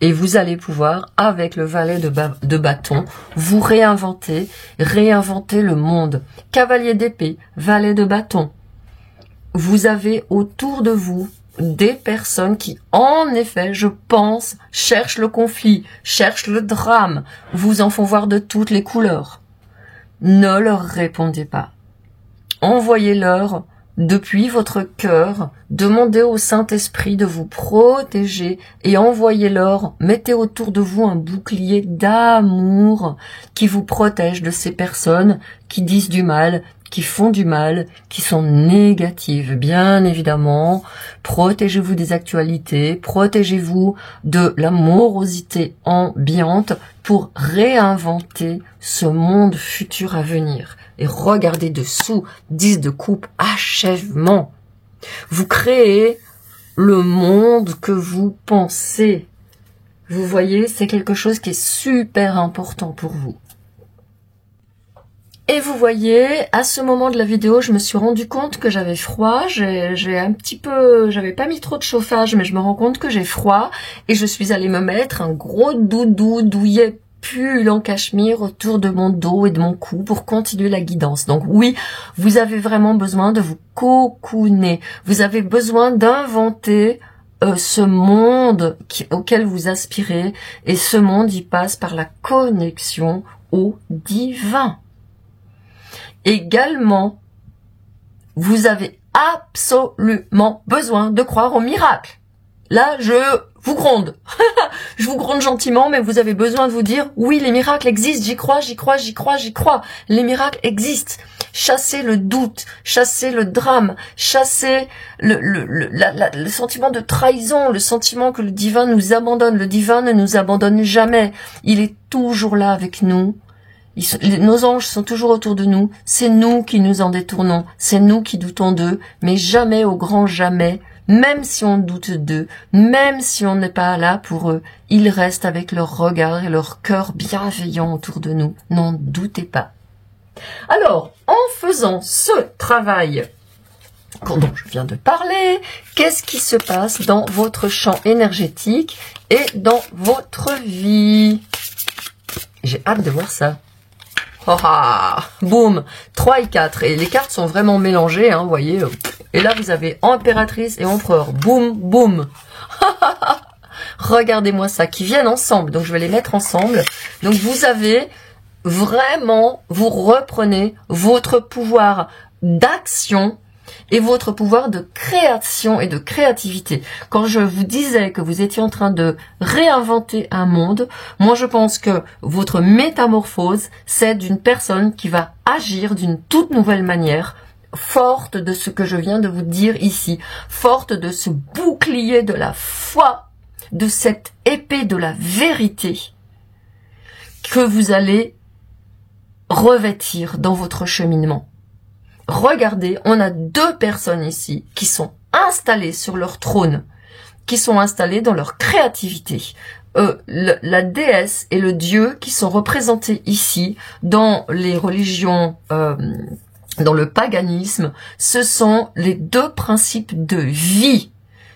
Et vous allez pouvoir, avec le valet de bâton, vous réinventer le monde. Cavalier d'épée, valet de bâton. Vous avez autour de vous des personnes qui, en effet, je pense, cherchent le conflit, cherchent le drame, vous en font voir de toutes les couleurs. Ne leur répondez pas. Envoyez-leur depuis votre cœur, demandez au Saint-Esprit de vous protéger et envoyez-leur, mettez autour de vous un bouclier d'amour qui vous protège de ces personnes qui disent du mal, qui font du mal, qui sont négatives. Bien évidemment, protégez-vous des actualités, protégez-vous de la morosité ambiante pour réinventer ce monde futur à venir. Et regardez dessous, 10 de coupe, achèvement. Vous créez le monde que vous pensez. Vous voyez, c'est quelque chose qui est super important pour vous. Et vous voyez, à ce moment de la vidéo, je me suis rendu compte que j'avais froid. J'avais pas mis trop de chauffage, mais je me rends compte que j'ai froid. Et je suis allée me mettre un gros doudou douillet pull en cachemire autour de mon dos et de mon cou pour continuer la guidance. Donc oui, vous avez vraiment besoin de vous cocooner. Vous avez besoin d'inventer ce monde auquel vous aspirez. Et ce monde, il passe par la connexion au divin. Également, vous avez absolument besoin de croire au miracle. Là, je vous gronde. Je vous gronde gentiment, mais vous avez besoin de vous dire, oui, les miracles existent, j'y crois, j'y crois, j'y crois, j'y crois. Les miracles existent. Chassez le doute, chassez le drame, chassez le sentiment de trahison, le sentiment que le divin nous abandonne. Le divin ne nous abandonne jamais. Il est toujours là avec nous. Nos anges sont toujours autour de nous, c'est nous qui nous en détournons, c'est nous qui doutons d'eux, mais jamais au grand jamais, même si on doute d'eux, même si on n'est pas là pour eux, ils restent avec leur regard et leur cœur bienveillant autour de nous, n'en doutez pas. Alors, en faisant ce travail dont je viens de parler, qu'est-ce qui se passe dans votre champ énergétique et dans votre vie? J'ai hâte de voir ça. Oh, boum, 3 et 4. Et les cartes sont vraiment mélangées, hein, vous voyez. Et là, vous avez impératrice et empereur. Boum, boum. Regardez-moi ça, qui viennent ensemble. Donc, je vais les mettre ensemble. Donc, vous avez vraiment, vous reprenez votre pouvoir d'action et votre pouvoir de création et de créativité. Quand je vous disais que vous étiez en train de réinventer un monde, moi je pense que votre métamorphose, c'est d'une personne qui va agir d'une toute nouvelle manière, forte de ce que je viens de vous dire ici, forte de ce bouclier de la foi, de cette épée de la vérité que vous allez revêtir dans votre cheminement. Regardez, on a 2 personnes ici qui sont installées sur leur trône, qui sont installées dans leur créativité. La déesse et le dieu qui sont représentés ici dans les religions, dans le paganisme, ce sont les 2 principes de vie,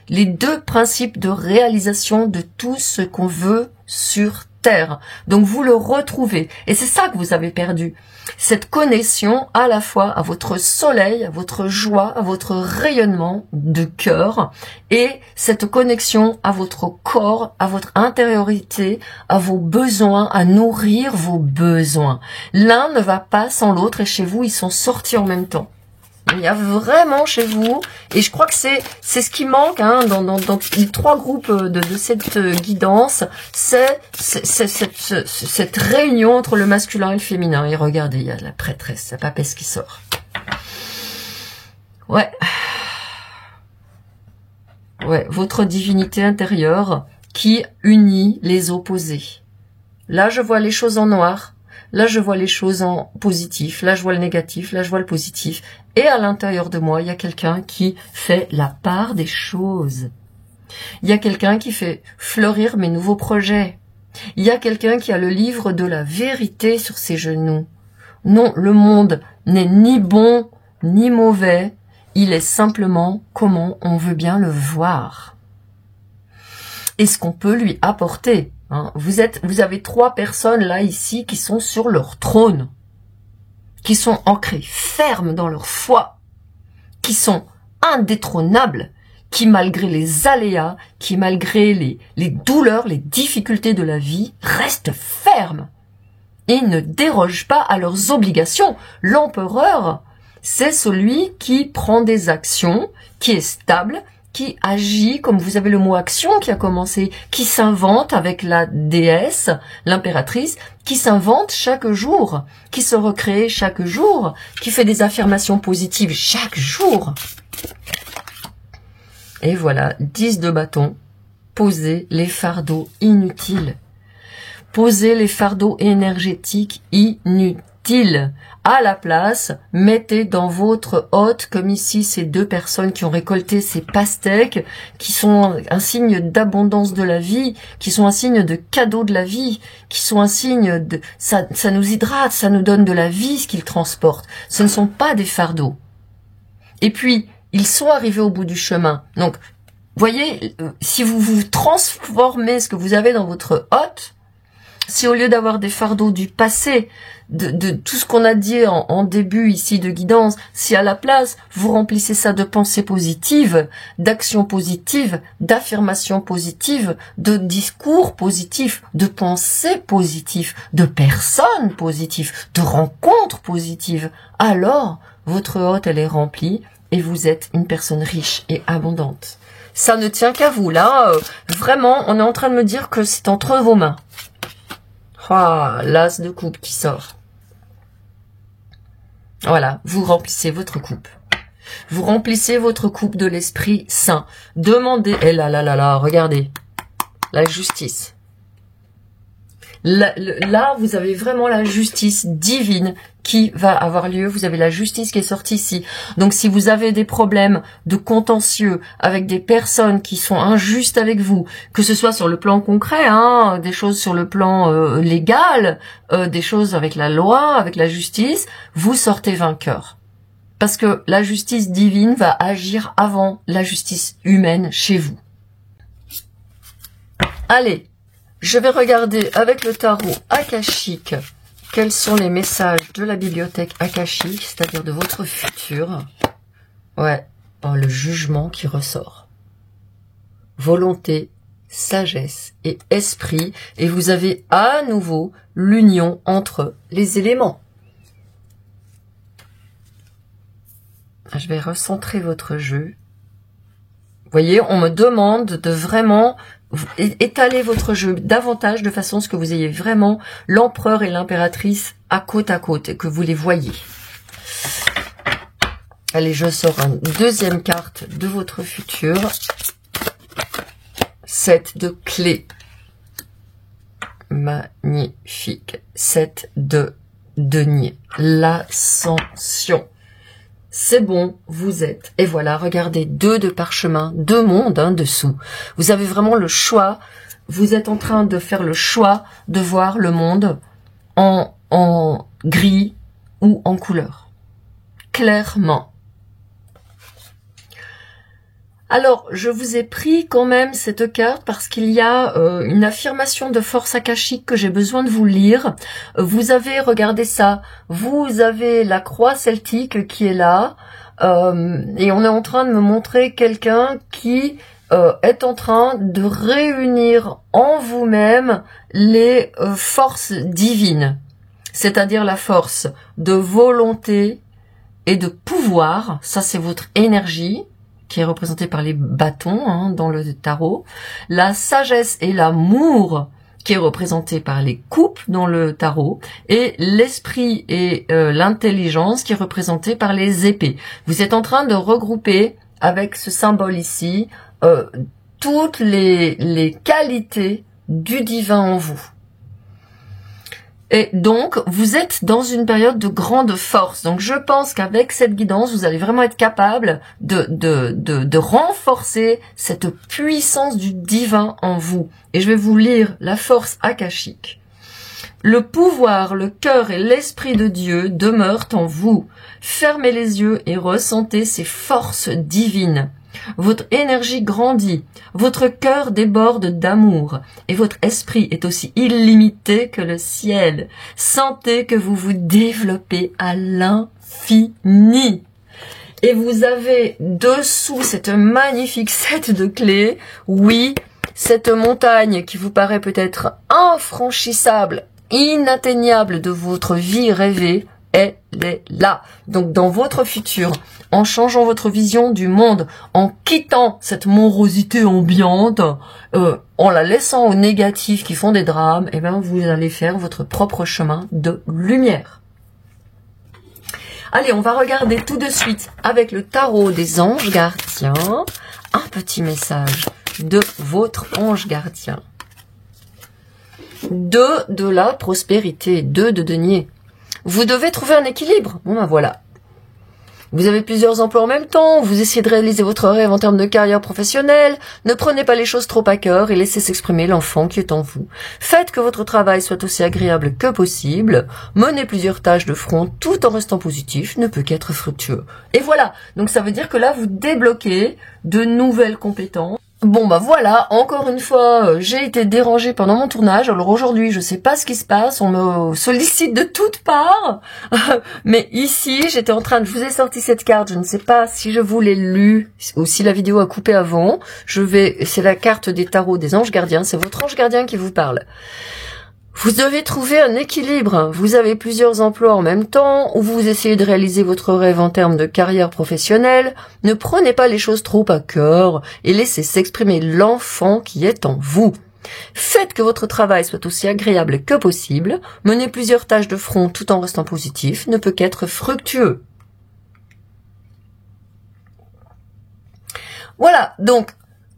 les 2 principes de réalisation de tout ce qu'on veut sur Terre. Donc vous le retrouvez et c'est ça que vous avez perdu. Cette connexion à la fois à votre soleil, à votre joie, à votre rayonnement de cœur et cette connexion à votre corps, à votre intériorité, à vos besoins, à nourrir vos besoins. L'un ne va pas sans l'autre et chez vous, ils sont sortis en même temps. Il y a vraiment chez vous, et je crois que c'est ce qui manque hein, dans les 3 groupes de cette guidance, c'est cette réunion entre le masculin et le féminin. Et regardez, il y a la prêtresse, la papesse qui sort. Ouais, votre divinité intérieure qui unit les opposés. Là, je vois les choses en noir. Là, je vois les choses en positif. Là, je vois le négatif. Là, je vois le positif. Et à l'intérieur de moi, il y a quelqu'un qui fait la part des choses. Il y a quelqu'un qui fait fleurir mes nouveaux projets. Il y a quelqu'un qui a le livre de la vérité sur ses genoux. Non, le monde n'est ni bon ni mauvais. Il est simplement comment on veut bien le voir. Et ce qu'on peut lui apporter. Hein. Vous avez 3 personnes là, ici, qui sont sur leur trône. Qui sont ancrées fermes dans leur foi. Qui sont indétrônables. Qui, malgré les aléas, qui, malgré les douleurs, les difficultés de la vie, restent fermes. Et ne dérogent pas à leurs obligations. L'empereur, c'est celui qui prend des actions, qui est stable, qui agit, comme vous avez le mot action qui a commencé, qui s'invente avec la déesse, l'impératrice, qui s'invente chaque jour, qui se recrée chaque jour, qui fait des affirmations positives chaque jour. Et voilà, 10 de bâton, posez les fardeaux inutiles. Posez les fardeaux énergétiques inutiles. À la place, mettez dans votre hôte, comme ici ces 2 personnes qui ont récolté ces pastèques, qui sont un signe d'abondance de la vie, qui sont un signe de cadeau de la vie, qui sont un signe de... Ça nous hydrate, ça nous donne de la vie ce qu'ils transportent. Ce ne sont pas des fardeaux. Et puis, ils sont arrivés au bout du chemin. Donc, voyez, si vous transformez ce que vous avez dans votre hôte, si au lieu d'avoir des fardeaux du passé, de tout ce qu'on a dit en début ici de guidance, si à la place, vous remplissez ça de pensées positives, d'actions positives, d'affirmations positives, de discours positifs, de pensées positives, de personnes positives, de rencontres positives, alors votre hôte, elle est remplie et vous êtes une personne riche et abondante. Ça ne tient qu'à vous. Là, vraiment, on est en train de me dire que c'est entre vos mains. Ah, l'as de coupe qui sort. Voilà, vous remplissez votre coupe. Vous remplissez votre coupe de l'Esprit Saint. Demandez, et là, regardez, la justice. Là, vous avez vraiment la justice divine qui va avoir lieu. Vous avez la justice qui est sortie ici. Donc, si vous avez des problèmes de contentieux avec des personnes qui sont injustes avec vous, que ce soit sur le plan concret, hein, des choses sur le plan légal, des choses avec la loi, avec la justice, vous sortez vainqueur. Parce que la justice divine va agir avant la justice humaine chez vous. Allez. Je vais regarder avec le tarot akashique quels sont les messages de la bibliothèque akashique, c'est-à-dire de votre futur. Ouais, le jugement qui ressort. Volonté, sagesse et esprit. Et vous avez à nouveau l'union entre les éléments. Je vais recentrer votre jeu. Vous voyez, on me demande de vraiment étaler votre jeu davantage de façon à ce que vous ayez vraiment l'empereur et l'impératrice à côte et que vous les voyez. Allez, je sors une deuxième carte de votre futur. 7 de clés. Magnifique. 7 de denier. L'ascension. C'est bon, vous êtes. Et voilà, regardez, 2 de parchemin, 2 mondes dessous. Vous avez vraiment le choix. Vous êtes en train de faire le choix de voir le monde en gris ou en couleur. Clairement. Alors, je vous ai pris quand même cette carte parce qu'il y a une affirmation de force akashique que j'ai besoin de vous lire. Vous avez, regardez ça, vous avez la croix celtique qui est là et on est en train de me montrer quelqu'un qui est en train de réunir en vous-même les forces divines, c'est-à-dire la force de volonté et de pouvoir, ça c'est votre énergie, qui est représentée par les bâtons dans le tarot, la sagesse et l'amour qui est représenté par les coupes dans le tarot, et l'esprit et l'intelligence qui est représenté par les épées. Vous êtes en train de regrouper avec ce symbole ici toutes les qualités du divin en vous. Et donc, vous êtes dans une période de grande force. Donc, je pense qu'avec cette guidance, vous allez vraiment être capable de renforcer cette puissance du divin en vous. Et je vais vous lire la force akashique. Le pouvoir, le cœur et l'esprit de Dieu demeurent en vous. Fermez les yeux et ressentez ces forces divines. Votre énergie grandit, votre cœur déborde d'amour et votre esprit est aussi illimité que le ciel. Sentez que vous vous développez à l'infini. Et vous avez dessous cette magnifique set de clés. Oui, cette montagne qui vous paraît peut-être infranchissable, inatteignable de votre vie rêvée, elle est là. Donc dans votre futur, en changeant votre vision du monde, en quittant cette morosité ambiante, en la laissant aux négatifs qui font des drames, eh bien vous allez faire votre propre chemin de lumière. Allez, on va regarder tout de suite avec le tarot des anges gardiens un petit message de votre ange gardien. 2 de la prospérité, 2 de denier. Vous devez trouver un équilibre. Bon ben voilà. Vous avez plusieurs emplois en même temps, vous essayez de réaliser votre rêve en termes de carrière professionnelle, ne prenez pas les choses trop à cœur et laissez s'exprimer l'enfant qui est en vous. Faites que votre travail soit aussi agréable que possible, menez plusieurs tâches de front tout en restant positif ne peut qu'être fructueux. Et voilà, donc ça veut dire que là vous débloquez de nouvelles compétences. Bon bah voilà, encore une fois, j'ai été dérangée pendant mon tournage. Alors aujourd'hui, je sais pas ce qui se passe, on me sollicite de toutes parts. Mais ici, j'étais en train de... Je vous ai sorti cette carte, je ne sais pas si je vous l'ai lue ou si la vidéo a coupé avant. C'est la carte des tarots des anges gardiens, c'est votre ange gardien qui vous parle. Vous devez trouver un équilibre. Vous avez plusieurs emplois en même temps, ou vous essayez de réaliser votre rêve en termes de carrière professionnelle. Ne prenez pas les choses trop à cœur et laissez s'exprimer l'enfant qui est en vous. Faites que votre travail soit aussi agréable que possible. Menez plusieurs tâches de front tout en restant positif ne peut qu'être fructueux. Voilà, donc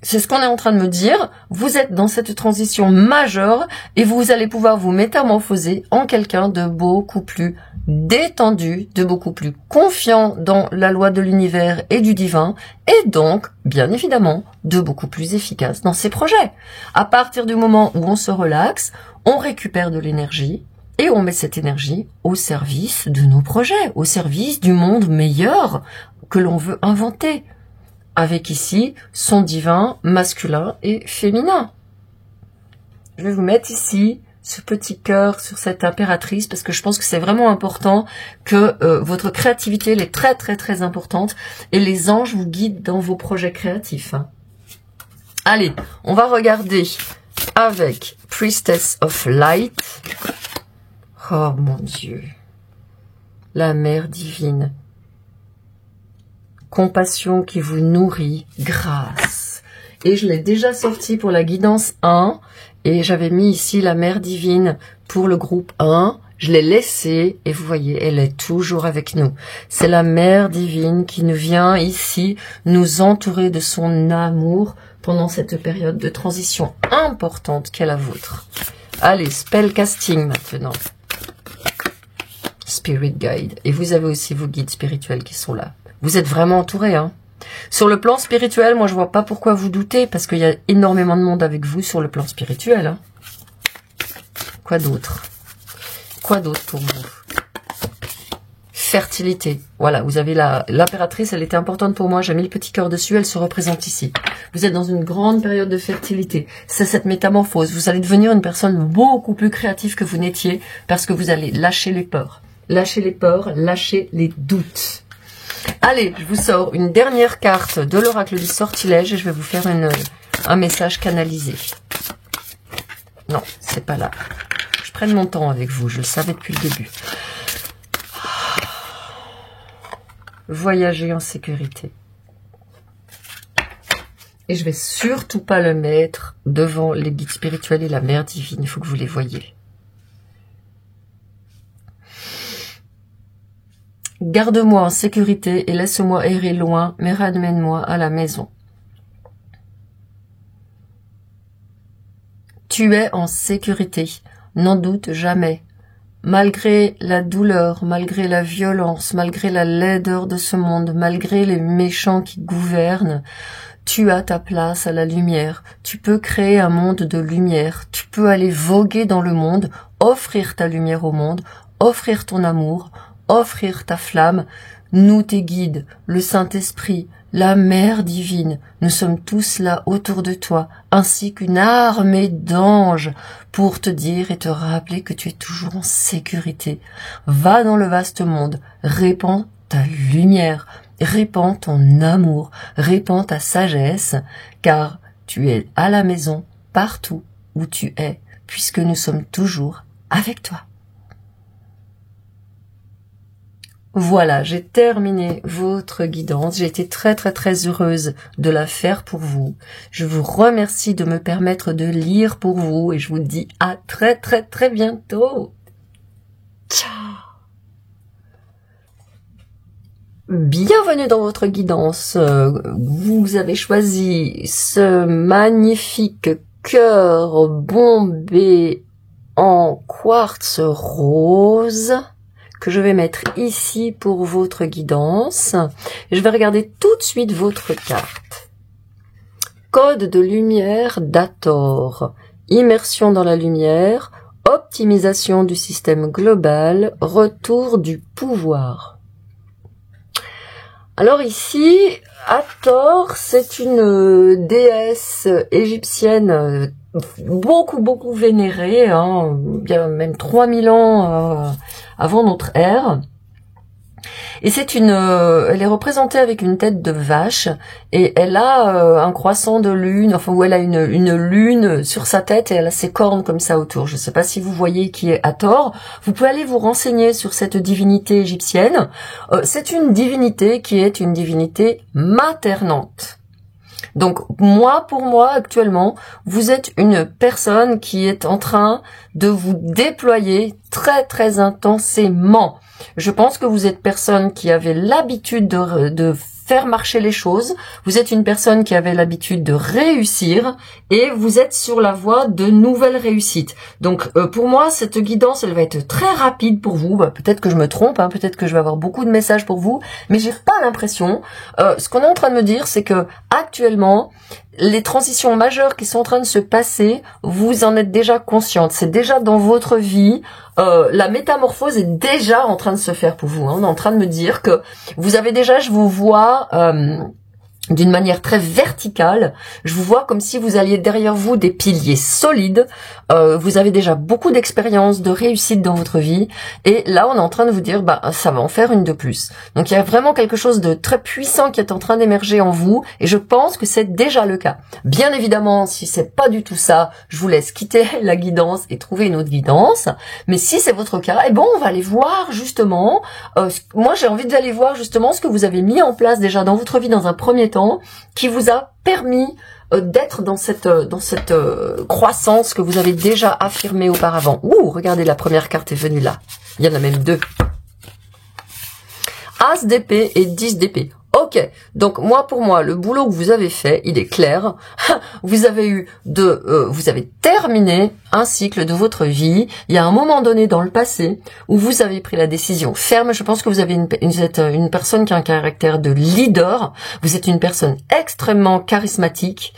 c'est ce qu'on est en train de me dire. Vous êtes dans cette transition majeure et vous allez pouvoir vous métamorphoser en quelqu'un de beaucoup plus détendu, de beaucoup plus confiant dans la loi de l'univers et du divin et donc, bien évidemment, de beaucoup plus efficace dans ses projets. À partir du moment où on se relaxe, on récupère de l'énergie et on met cette énergie au service de nos projets, au service du monde meilleur que l'on veut inventer. Avec ici son divin masculin et féminin. Je vais vous mettre ici ce petit cœur sur cette impératrice parce que je pense que c'est vraiment important que votre créativité elle est très très très importante et les anges vous guident dans vos projets créatifs. Allez, on va regarder avec Priestess of Light. Oh mon Dieu, la mère divine. Compassion qui vous nourrit, grâce. Et je l'ai déjà sorti pour la guidance 1, et j'avais mis ici la mère divine pour le groupe 1. Je l'ai laissée, et vous voyez, elle est toujours avec nous. C'est la mère divine qui nous vient ici, nous entourer de son amour pendant cette période de transition importante qu'est la vôtre. Allez, spell casting maintenant. Spirit guide. Et vous avez aussi vos guides spirituels qui sont là. Vous êtes vraiment entouré, hein. Sur le plan spirituel, moi je vois pas pourquoi vous doutez, parce qu'il y a énormément de monde avec vous sur le plan spirituel. Hein. Quoi d'autre? Quoi d'autre pour vous? Fertilité. Voilà, vous avez l'impératrice, elle était importante pour moi, j'ai mis le petit cœur dessus, elle se représente ici. Vous êtes dans une grande période de fertilité. C'est cette métamorphose. Vous allez devenir une personne beaucoup plus créative que vous n'étiez, parce que vous allez lâcher les peurs. Lâcher les peurs, lâcher les doutes. Allez, je vous sors une dernière carte de l'oracle du sortilège et je vais vous faire un message canalisé. Non, c'est pas là. Je prenne mon temps avec vous, je le savais depuis le début. Voyager en sécurité. Et je vais surtout pas le mettre devant les guides spirituels et la mère divine, il faut que vous les voyez. Garde-moi en sécurité et laisse-moi errer loin, mais ramène-moi à la maison. Tu es en sécurité, n'en doute jamais. malgré la douleur, malgré la violence, malgré la laideur de ce monde, malgré les méchants qui gouvernent, tu as ta place à la lumière. Tu peux créer un monde de lumière. Tu peux aller voguer dans le monde, offrir ta lumière au monde, offrir ton amour, offrir ta flamme. Nous, tes guides, le Saint-Esprit, la Mère divine, nous sommes tous là autour de toi, ainsi qu'une armée d'anges pour te dire et te rappeler que tu es toujours en sécurité. Va dans le vaste monde, répands ta lumière, répands ton amour, répands ta sagesse, car tu es à la maison partout où tu es, puisque nous sommes toujours avec toi. Voilà, j'ai terminé votre guidance. J'ai été très très très heureuse de la faire pour vous. Je vous remercie de me permettre de lire pour vous et je vous dis à très très très bientôt. Ciao. Bienvenue dans votre guidance. Vous avez choisi ce magnifique cœur bombé en quartz rose que je vais mettre ici pour votre guidance. Je vais regarder tout de suite votre carte. Code de lumière d'Hathor. Immersion dans la lumière, optimisation du système global, retour du pouvoir. Alors ici, Hathor, c'est une déesse égyptienne beaucoup vénérée, hein, bien même 3000 ans avant notre ère. Et c'est elle est représentée avec une tête de vache et elle a un croissant de lune, enfin où elle a une lune sur sa tête et elle a ses cornes comme ça autour. Je ne sais pas si vous voyez qui est Hathor. Vous pouvez aller vous renseigner sur cette divinité égyptienne. C'est une divinité qui est une divinité maternante. Donc pour moi actuellement, vous êtes une personne qui est en train de vous déployer très très intensément. Je pense que vous êtes personne qui avait l'habitude de faire marcher les choses. Vous êtes une personne qui avait l'habitude de réussir et vous êtes sur la voie de nouvelles réussites. Donc pour moi, cette guidance, elle va être très rapide pour vous. Peut-être que je me trompe, hein, peut-être que je vais avoir beaucoup de messages pour vous, mais j'ai pas l'impression. Ce qu'on est en train de me dire, c'est que actuellement, les transitions majeures qui sont en train de se passer, vous en êtes déjà consciente. C'est déjà dans votre vie. La métamorphose est déjà en train de se faire pour vous. Hein. On est en train de me dire que vous avez déjà, je vous vois d'une manière très verticale. Je vous vois comme si vous alliez derrière vous des piliers solides. Vous avez déjà beaucoup d'expérience, de réussite dans votre vie. Et là, on est en train de vous dire, ça va en faire une de plus. Donc, il y a vraiment quelque chose de très puissant qui est en train d'émerger en vous. Et je pense que c'est déjà le cas. Bien évidemment, si c'est pas du tout ça, je vous laisse quitter la guidance et trouver une autre guidance. Mais si c'est votre cas, on va aller voir justement. Moi, j'ai envie d'aller voir justement ce que vous avez mis en place déjà dans votre vie dans un premier temps, qui vous a permis d'être dans cette croissance que vous avez déjà affirmée auparavant. Ouh, regardez, la première carte est venue là. Il y en a même deux. As d'épée et 10 d'épée. Ok, donc pour moi, le boulot que vous avez fait, il est clair. Vous avez vous avez terminé un cycle de votre vie. Il y a un moment donné dans le passé où vous avez pris la décision ferme. Je pense que vous avez une personne qui a un caractère de leader. Vous êtes une personne extrêmement charismatique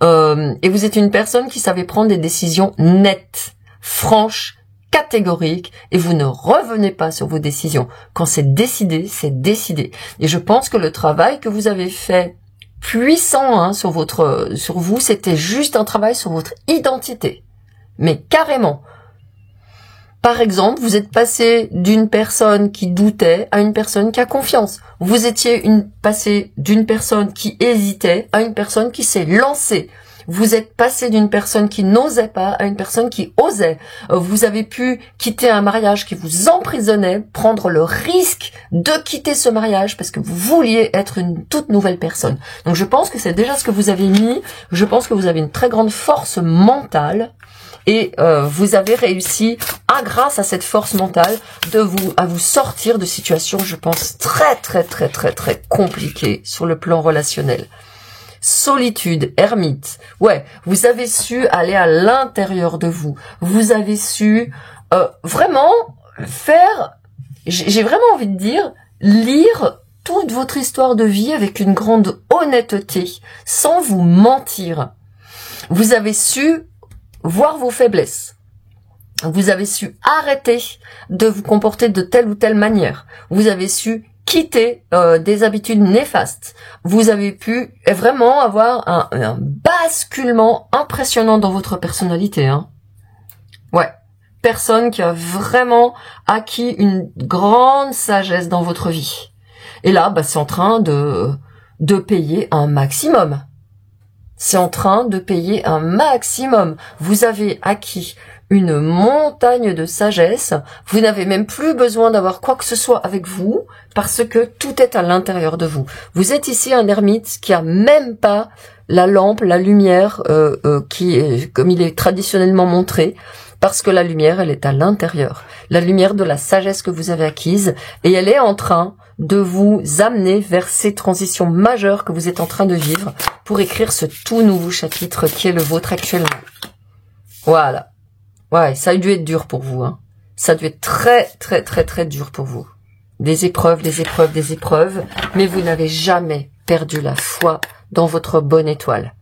et vous êtes une personne qui savait prendre des décisions nettes, franches, catégorique, et vous ne revenez pas sur vos décisions. Quand c'est décidé, c'est décidé. Et je pense que le travail que vous avez fait puissant sur vous, c'était juste un travail sur votre identité. Mais carrément. Par exemple, vous êtes passé d'une personne qui doutait à une personne qui a confiance. Vous étiez passé d'une personne qui hésitait à une personne qui s'est lancée. Vous êtes passé d'une personne qui n'osait pas à une personne qui osait. Vous avez pu quitter un mariage qui vous emprisonnait, prendre le risque de quitter ce mariage parce que vous vouliez être une toute nouvelle personne. Donc je pense que c'est déjà ce que vous avez mis. Je pense que vous avez une très grande force mentale et vous avez réussi, grâce à cette force mentale, à vous sortir de situations, je pense, très très très très très compliquées sur le plan relationnel. Solitude, ermite. Ouais, vous avez su aller à l'intérieur de vous. Vous avez su vraiment j'ai vraiment envie de dire, lire toute votre histoire de vie avec une grande honnêteté, sans vous mentir. Vous avez su voir vos faiblesses. Vous avez su arrêter de vous comporter de telle ou telle manière. Vous avez su quitter des habitudes néfastes. Vous avez pu vraiment avoir un basculement impressionnant dans votre personnalité. Hein. Ouais. Personne qui a vraiment acquis une grande sagesse dans votre vie. Et là, c'est en train de payer un maximum. C'est en train de payer un maximum. Vous avez acquis une montagne de sagesse. Vous n'avez même plus besoin d'avoir quoi que ce soit avec vous parce que tout est à l'intérieur de vous. Vous êtes ici un ermite qui a même pas la lampe, la lumière qui est, comme il est traditionnellement montré, parce que la lumière, elle est à l'intérieur. La lumière de la sagesse que vous avez acquise et elle est en train de vous amener vers ces transitions majeures que vous êtes en train de vivre pour écrire ce tout nouveau chapitre qui est le vôtre actuellement. Voilà. Ouais, ça a dû être dur pour vous. Hein. Ça a dû être très, très, très, très dur pour vous. Des épreuves, des épreuves, des épreuves, mais vous n'avez jamais perdu la foi dans votre bonne étoile.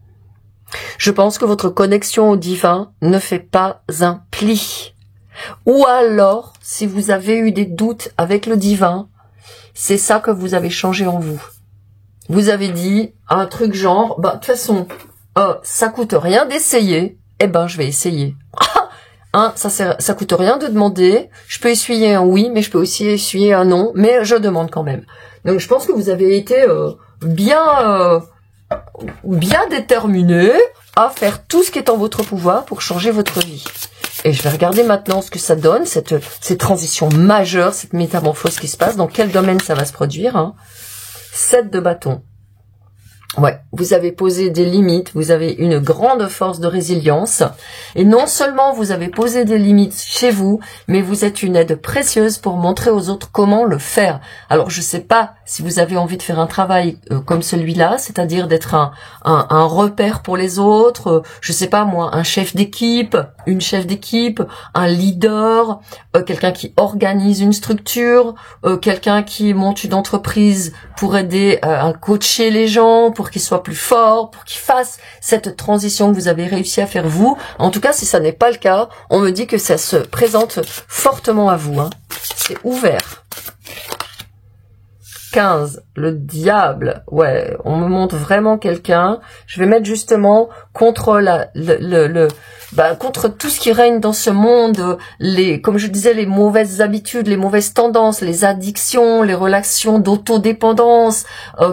Je pense que votre connexion au divin ne fait pas un pli. Ou alors, si vous avez eu des doutes avec le divin, c'est ça que vous avez changé en vous. Vous avez dit un truc genre, de toute façon, ça coûte rien d'essayer, je vais essayer. Ça coûte rien de demander, je peux essuyer un oui, mais je peux aussi essuyer un non, mais je demande quand même. Donc je pense que vous avez été bien déterminé à faire tout ce qui est en votre pouvoir pour changer votre vie. Et je vais regarder maintenant ce que ça donne, cette transition majeure, cette métamorphose qui se passe, dans quel domaine ça va se produire. Hein. 7 de bâton. Ouais, vous avez posé des limites, vous avez une grande force de résilience. Et non seulement vous avez posé des limites chez vous, mais vous êtes une aide précieuse pour montrer aux autres comment le faire. Alors je sais pas si vous avez envie de faire un travail comme celui-là, c'est-à-dire d'être un repère pour les autres, je sais pas moi, un chef d'équipe, une chef d'équipe, un leader, quelqu'un qui organise une structure, quelqu'un qui monte une entreprise pour aider à coacher les gens, pour qu'ils soient plus forts, pour qu'ils fassent cette transition que vous avez réussi à faire vous. En tout cas, si ça n'est pas le cas, on me dit que ça se présente fortement à vous. Hein. C'est ouvert. 15, le diable. Ouais, on me montre vraiment quelqu'un. Je vais mettre justement contre contre tout ce qui règne dans ce monde, comme je disais, les mauvaises habitudes, les mauvaises tendances, les addictions, les relations d'autodépendance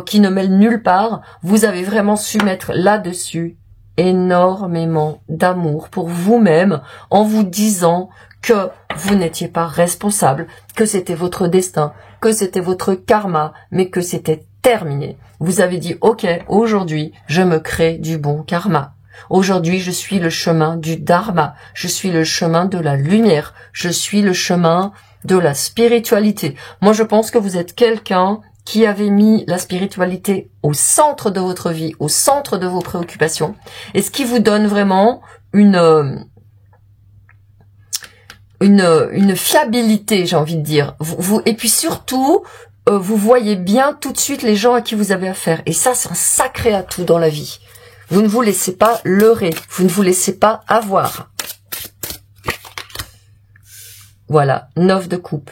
qui ne mêlent nulle part. Vous avez vraiment su mettre là-dessus énormément d'amour pour vous-même en vous disant que vous n'étiez pas responsable, que c'était votre destin, que c'était votre karma, mais que c'était terminé. Vous avez dit, ok, aujourd'hui, je me crée du bon karma. Aujourd'hui, je suis le chemin du dharma. Je suis le chemin de la lumière. Je suis le chemin de la spiritualité. Moi, je pense que vous êtes quelqu'un qui avait mis la spiritualité au centre de votre vie, au centre de vos préoccupations, et ce qui vous donne vraiment une fiabilité, j'ai envie de dire. Et puis surtout, vous voyez bien tout de suite les gens à qui vous avez affaire. Et ça, c'est un sacré atout dans la vie. Vous ne vous laissez pas leurrer. Vous ne vous laissez pas avoir. Voilà, 9 de coupe.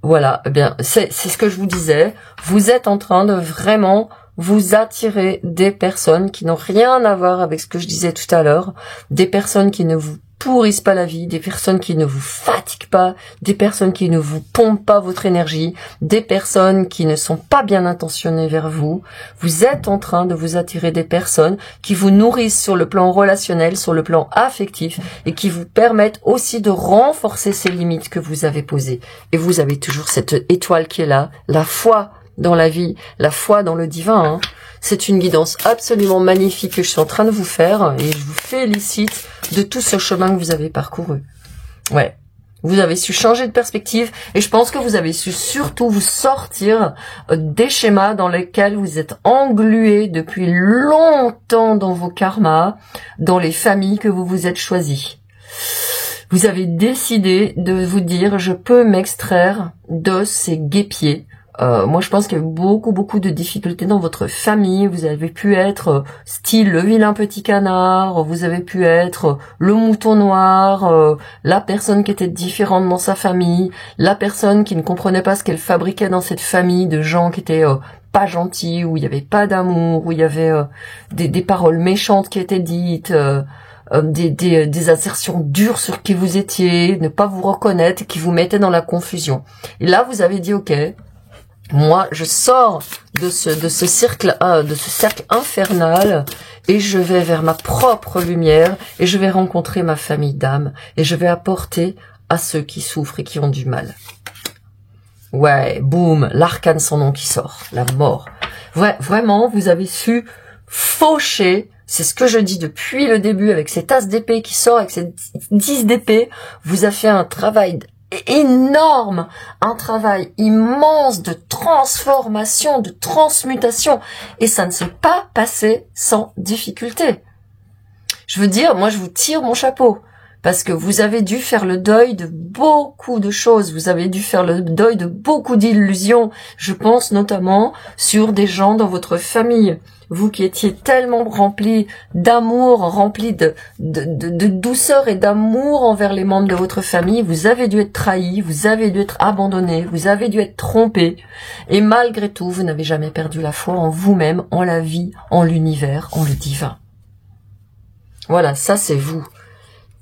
Voilà, eh bien, c'est ce que je vous disais. Vous êtes en train de vraiment vous attirer des personnes qui n'ont rien à voir avec ce que je disais tout à l'heure. Des personnes qui ne vous pourrissent pas la vie, des personnes qui ne vous fatiguent pas, des personnes qui ne vous pompent pas votre énergie, des personnes qui ne sont pas bien intentionnées vers vous. Vous êtes en train de vous attirer des personnes qui vous nourrissent sur le plan relationnel, sur le plan affectif et qui vous permettent aussi de renforcer ces limites que vous avez posées. Et vous avez toujours cette étoile qui est là, la foi dans la vie, la foi dans le divin. Hein. C'est une guidance absolument magnifique que je suis en train de vous faire et je vous félicite de tout ce chemin que vous avez parcouru. Ouais, vous avez su changer de perspective et je pense que vous avez su surtout vous sortir des schémas dans lesquels vous êtes englués depuis longtemps dans vos karmas, dans les familles que vous vous êtes choisis. Vous avez décidé de vous dire, je peux m'extraire de ces guêpiers. Moi, je pense qu'il y a eu beaucoup de difficultés dans votre famille. Vous avez pu être style le vilain petit canard, vous avez pu être le mouton noir, la personne qui était différente dans sa famille, la personne qui ne comprenait pas ce qu'elle fabriquait dans cette famille de gens qui étaient pas gentils, où il n'y avait pas d'amour, où il y avait des paroles méchantes qui étaient dites, des assertions dures sur qui vous étiez, ne pas vous reconnaître, qui vous mettaient dans la confusion. Et là, vous avez dit, ok, moi, je sors de ce cercle infernal et je vais vers ma propre lumière et je vais rencontrer ma famille d'âme et je vais apporter à ceux qui souffrent et qui ont du mal. Ouais, boum, l'arcane sans nom qui sort, la mort. Ouais, vraiment, vous avez su faucher, c'est ce que je dis depuis le début avec cette as d'épée qui sort, avec cette 10 d'épée, vous avez fait un travail énorme, un travail immense de transformation, de transmutation, et ça ne s'est pas passé sans difficulté. Je veux dire, moi je vous tire mon chapeau, parce que vous avez dû faire le deuil de beaucoup de choses, vous avez dû faire le deuil de beaucoup d'illusions, je pense notamment sur des gens dans votre famille. Vous qui étiez tellement rempli d'amour, rempli de douceur et d'amour envers les membres de votre famille, vous avez dû être trahi, vous avez dû être abandonné, vous avez dû être trompé. Et malgré tout, vous n'avez jamais perdu la foi en vous-même, en la vie, en l'univers, en le divin. Voilà, ça c'est vous.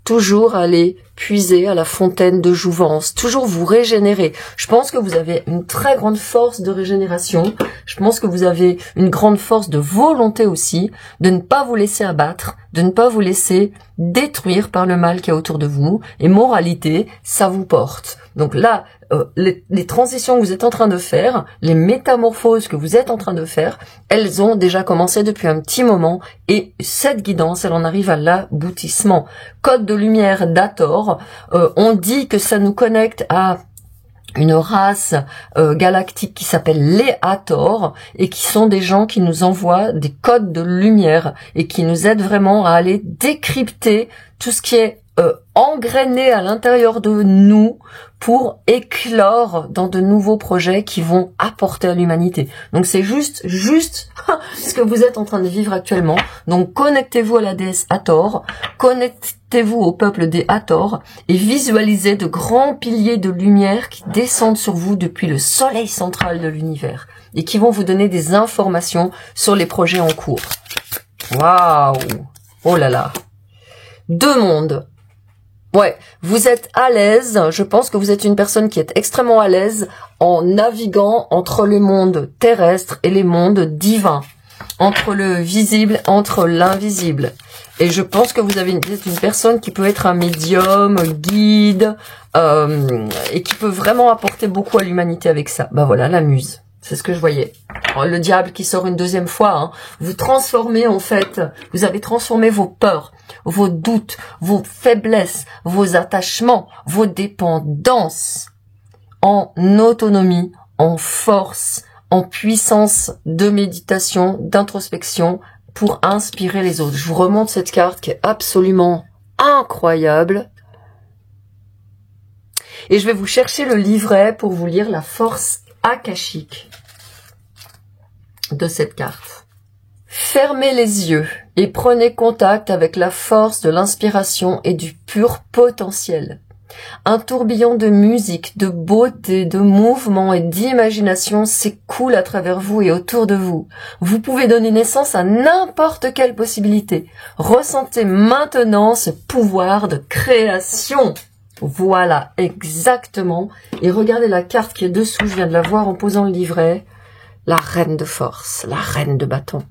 Toujours aller puiser à la fontaine de jouvence, toujours vous régénérer. Je pense que vous avez une très grande force de régénération, je pense que vous avez une grande force de volonté aussi, de ne pas vous laisser abattre, de ne pas vous laisser détruire par le mal qu'il y a autour de vous, et moralité, ça vous porte. Donc là, les transitions que vous êtes en train de faire, les métamorphoses que vous êtes en train de faire, elles ont déjà commencé depuis un petit moment, et cette guidance, elle en arrive à l'aboutissement. Code de lumière d'Hathor, on dit que ça nous connecte à une race galactique qui s'appelle les Hathor, et qui sont des gens qui nous envoient des codes de lumière, et qui nous aident vraiment à aller décrypter tout ce qui est engrainé à l'intérieur de nous pour éclore dans de nouveaux projets qui vont apporter à l'humanité. Donc c'est juste ce que vous êtes en train de vivre actuellement. Donc connectez-vous à la déesse Hathor, connectez-vous au peuple des Hathor et visualisez de grands piliers de lumière qui descendent sur vous depuis le soleil central de l'univers et qui vont vous donner des informations sur les projets en cours. Waouh! Oh là là! Deux mondes. Ouais, vous êtes à l'aise, je pense que vous êtes une personne qui est extrêmement à l'aise en naviguant entre les mondes terrestres et les mondes divins, entre le visible, entre l'invisible. Et je pense que vous avez une personne qui peut être un médium, guide, et qui peut vraiment apporter beaucoup à l'humanité avec ça. Ben voilà, la muse. C'est ce que je voyais. Le diable qui sort une deuxième fois. Hein. Vous transformez en fait, vous avez transformé vos peurs, vos doutes, vos faiblesses, vos attachements, vos dépendances en autonomie, en force, en puissance de méditation, d'introspection pour inspirer les autres. Je vous remonte cette carte qui est absolument incroyable. Et je vais vous chercher le livret pour vous lire la force akashique de cette carte. Fermez les yeux et prenez contact avec la force de l'inspiration et du pur potentiel. Un tourbillon de musique, de beauté, de mouvement et d'imagination s'écoule à travers vous et autour de vous. Vous pouvez donner naissance à n'importe quelle possibilité. Ressentez maintenant ce pouvoir de création. Voilà, exactement. Et regardez la carte qui est dessous, je viens de la voir en posant le livret. La reine de force, la reine de bâton,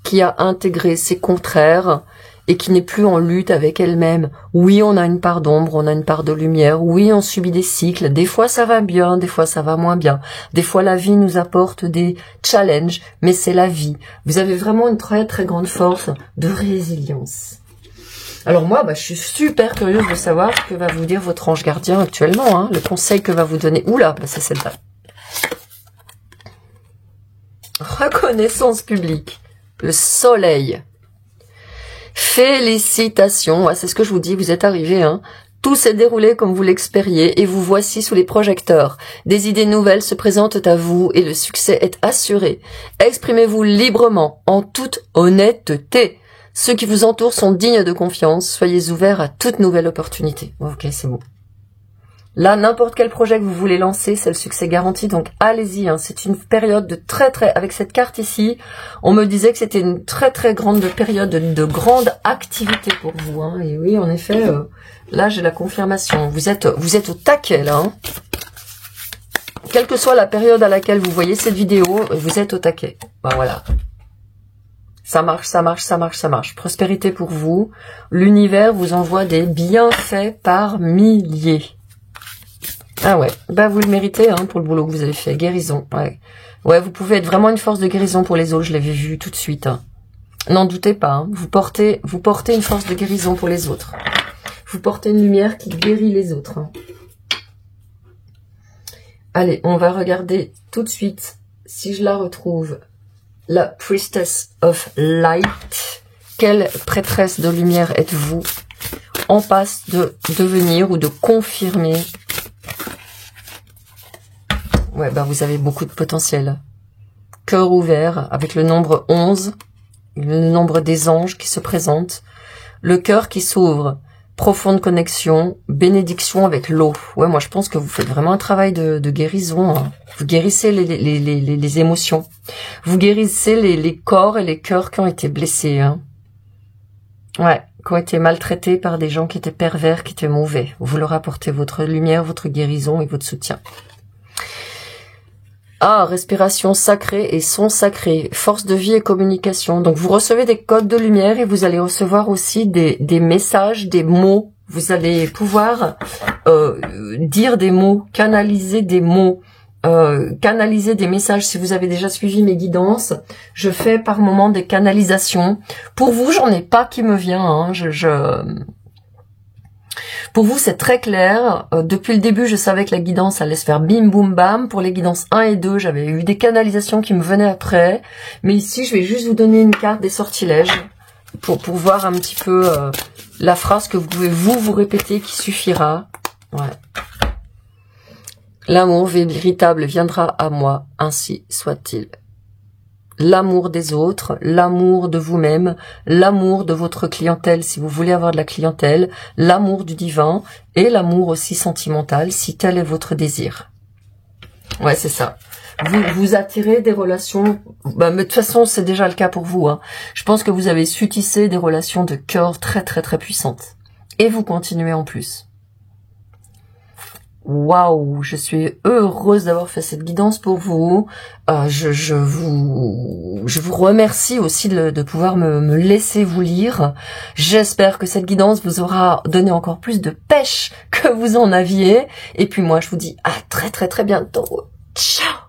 qui a intégré ses contraires et qui n'est plus en lutte avec elle-même. Oui, on a une part d'ombre, on a une part de lumière. Oui, on subit des cycles. Des fois, ça va bien, des fois, ça va moins bien. Des fois, la vie nous apporte des challenges, mais c'est la vie. Vous avez vraiment une très, très grande force de résilience. Alors moi, je suis super curieuse de savoir ce que va vous dire votre ange gardien actuellement, hein, le conseil que va vous donner. Oula, c'est celle-là. Reconnaissance publique, le soleil. Félicitations, ouais, c'est ce que je vous dis, vous êtes arrivés, hein. Tout s'est déroulé comme vous l'expériez et vous voici sous les projecteurs. Des idées nouvelles se présentent à vous et le succès est assuré. Exprimez-vous librement, en toute honnêteté. Ceux qui vous entourent sont dignes de confiance. Soyez ouverts à toute nouvelle opportunité. Ok, c'est bon. Là, n'importe quel projet que vous voulez lancer, c'est le succès garanti. Donc, allez-y. Hein. C'est une période de très... Avec cette carte ici, on me disait que c'était une très grande période de grande activité pour vous. Hein. Et oui, en effet, là, j'ai la confirmation. Vous êtes au taquet, là. Hein. Quelle que soit la période à laquelle vous voyez cette vidéo, vous êtes au taquet. Ben, voilà. Ça marche. Prospérité pour vous. L'univers vous envoie des bienfaits par milliers. Ah ouais, bah vous le méritez hein, pour le boulot que vous avez fait. Guérison, ouais. Ouais, vous pouvez être vraiment une force de guérison pour les autres, je l'avais vu tout de suite. Hein. N'en doutez pas, hein. Vous portez une force de guérison pour les autres. Vous portez une lumière qui guérit les autres. Hein. Allez, on va regarder tout de suite, si je la retrouve, la Priestess of Light. Quelle prêtresse de lumière êtes-vous en passe de devenir ou de confirmer? Ouais, bah vous avez beaucoup de potentiel. Cœur ouvert, avec le nombre 11, le nombre des anges qui se présentent. Le cœur qui s'ouvre, profonde connexion, bénédiction avec l'eau. Ouais, moi je pense que vous faites vraiment un travail de guérison. Hein. Vous guérissez les émotions. Vous guérissez les corps et les cœurs qui ont été blessés. Hein. Ouais, qui ont été maltraités par des gens qui étaient pervers, qui étaient mauvais. Vous leur apportez votre lumière, votre guérison et votre soutien. Ah, respiration sacrée et son sacré, force de vie et communication. Donc vous recevez des codes de lumière et vous allez recevoir aussi des messages, des mots. Vous allez pouvoir dire des mots, canaliser des mots, canaliser des messages. Si vous avez déjà suivi mes guidances, je fais par moment des canalisations. Pour vous, j'en ai pas qui me vient. Hein. Pour vous, c'est très clair. Depuis le début, je savais que la guidance allait se faire bim, boum, bam. Pour les guidances 1 et 2, j'avais eu des canalisations qui me venaient après. Mais ici, je vais juste vous donner une carte des sortilèges pour voir un petit peu la phrase que vous pouvez vous répéter qui suffira. Ouais. L'amour véritable viendra à moi, ainsi soit-il. L'amour des autres, l'amour de vous-même, l'amour de votre clientèle si vous voulez avoir de la clientèle, l'amour du divin et l'amour aussi sentimental si tel est votre désir. Ouais, c'est ça. Vous attirez des relations, bah, mais de toute façon c'est déjà le cas pour vous. Hein. Je pense que vous avez su tisser des relations de cœur très puissantes. Et vous continuez en plus. Waouh, je suis heureuse d'avoir fait cette guidance pour vous. Je vous remercie aussi de pouvoir me laisser vous lire. J'espère que cette guidance vous aura donné encore plus de pêche que vous en aviez. Et puis moi, je vous dis à très bientôt. Ciao!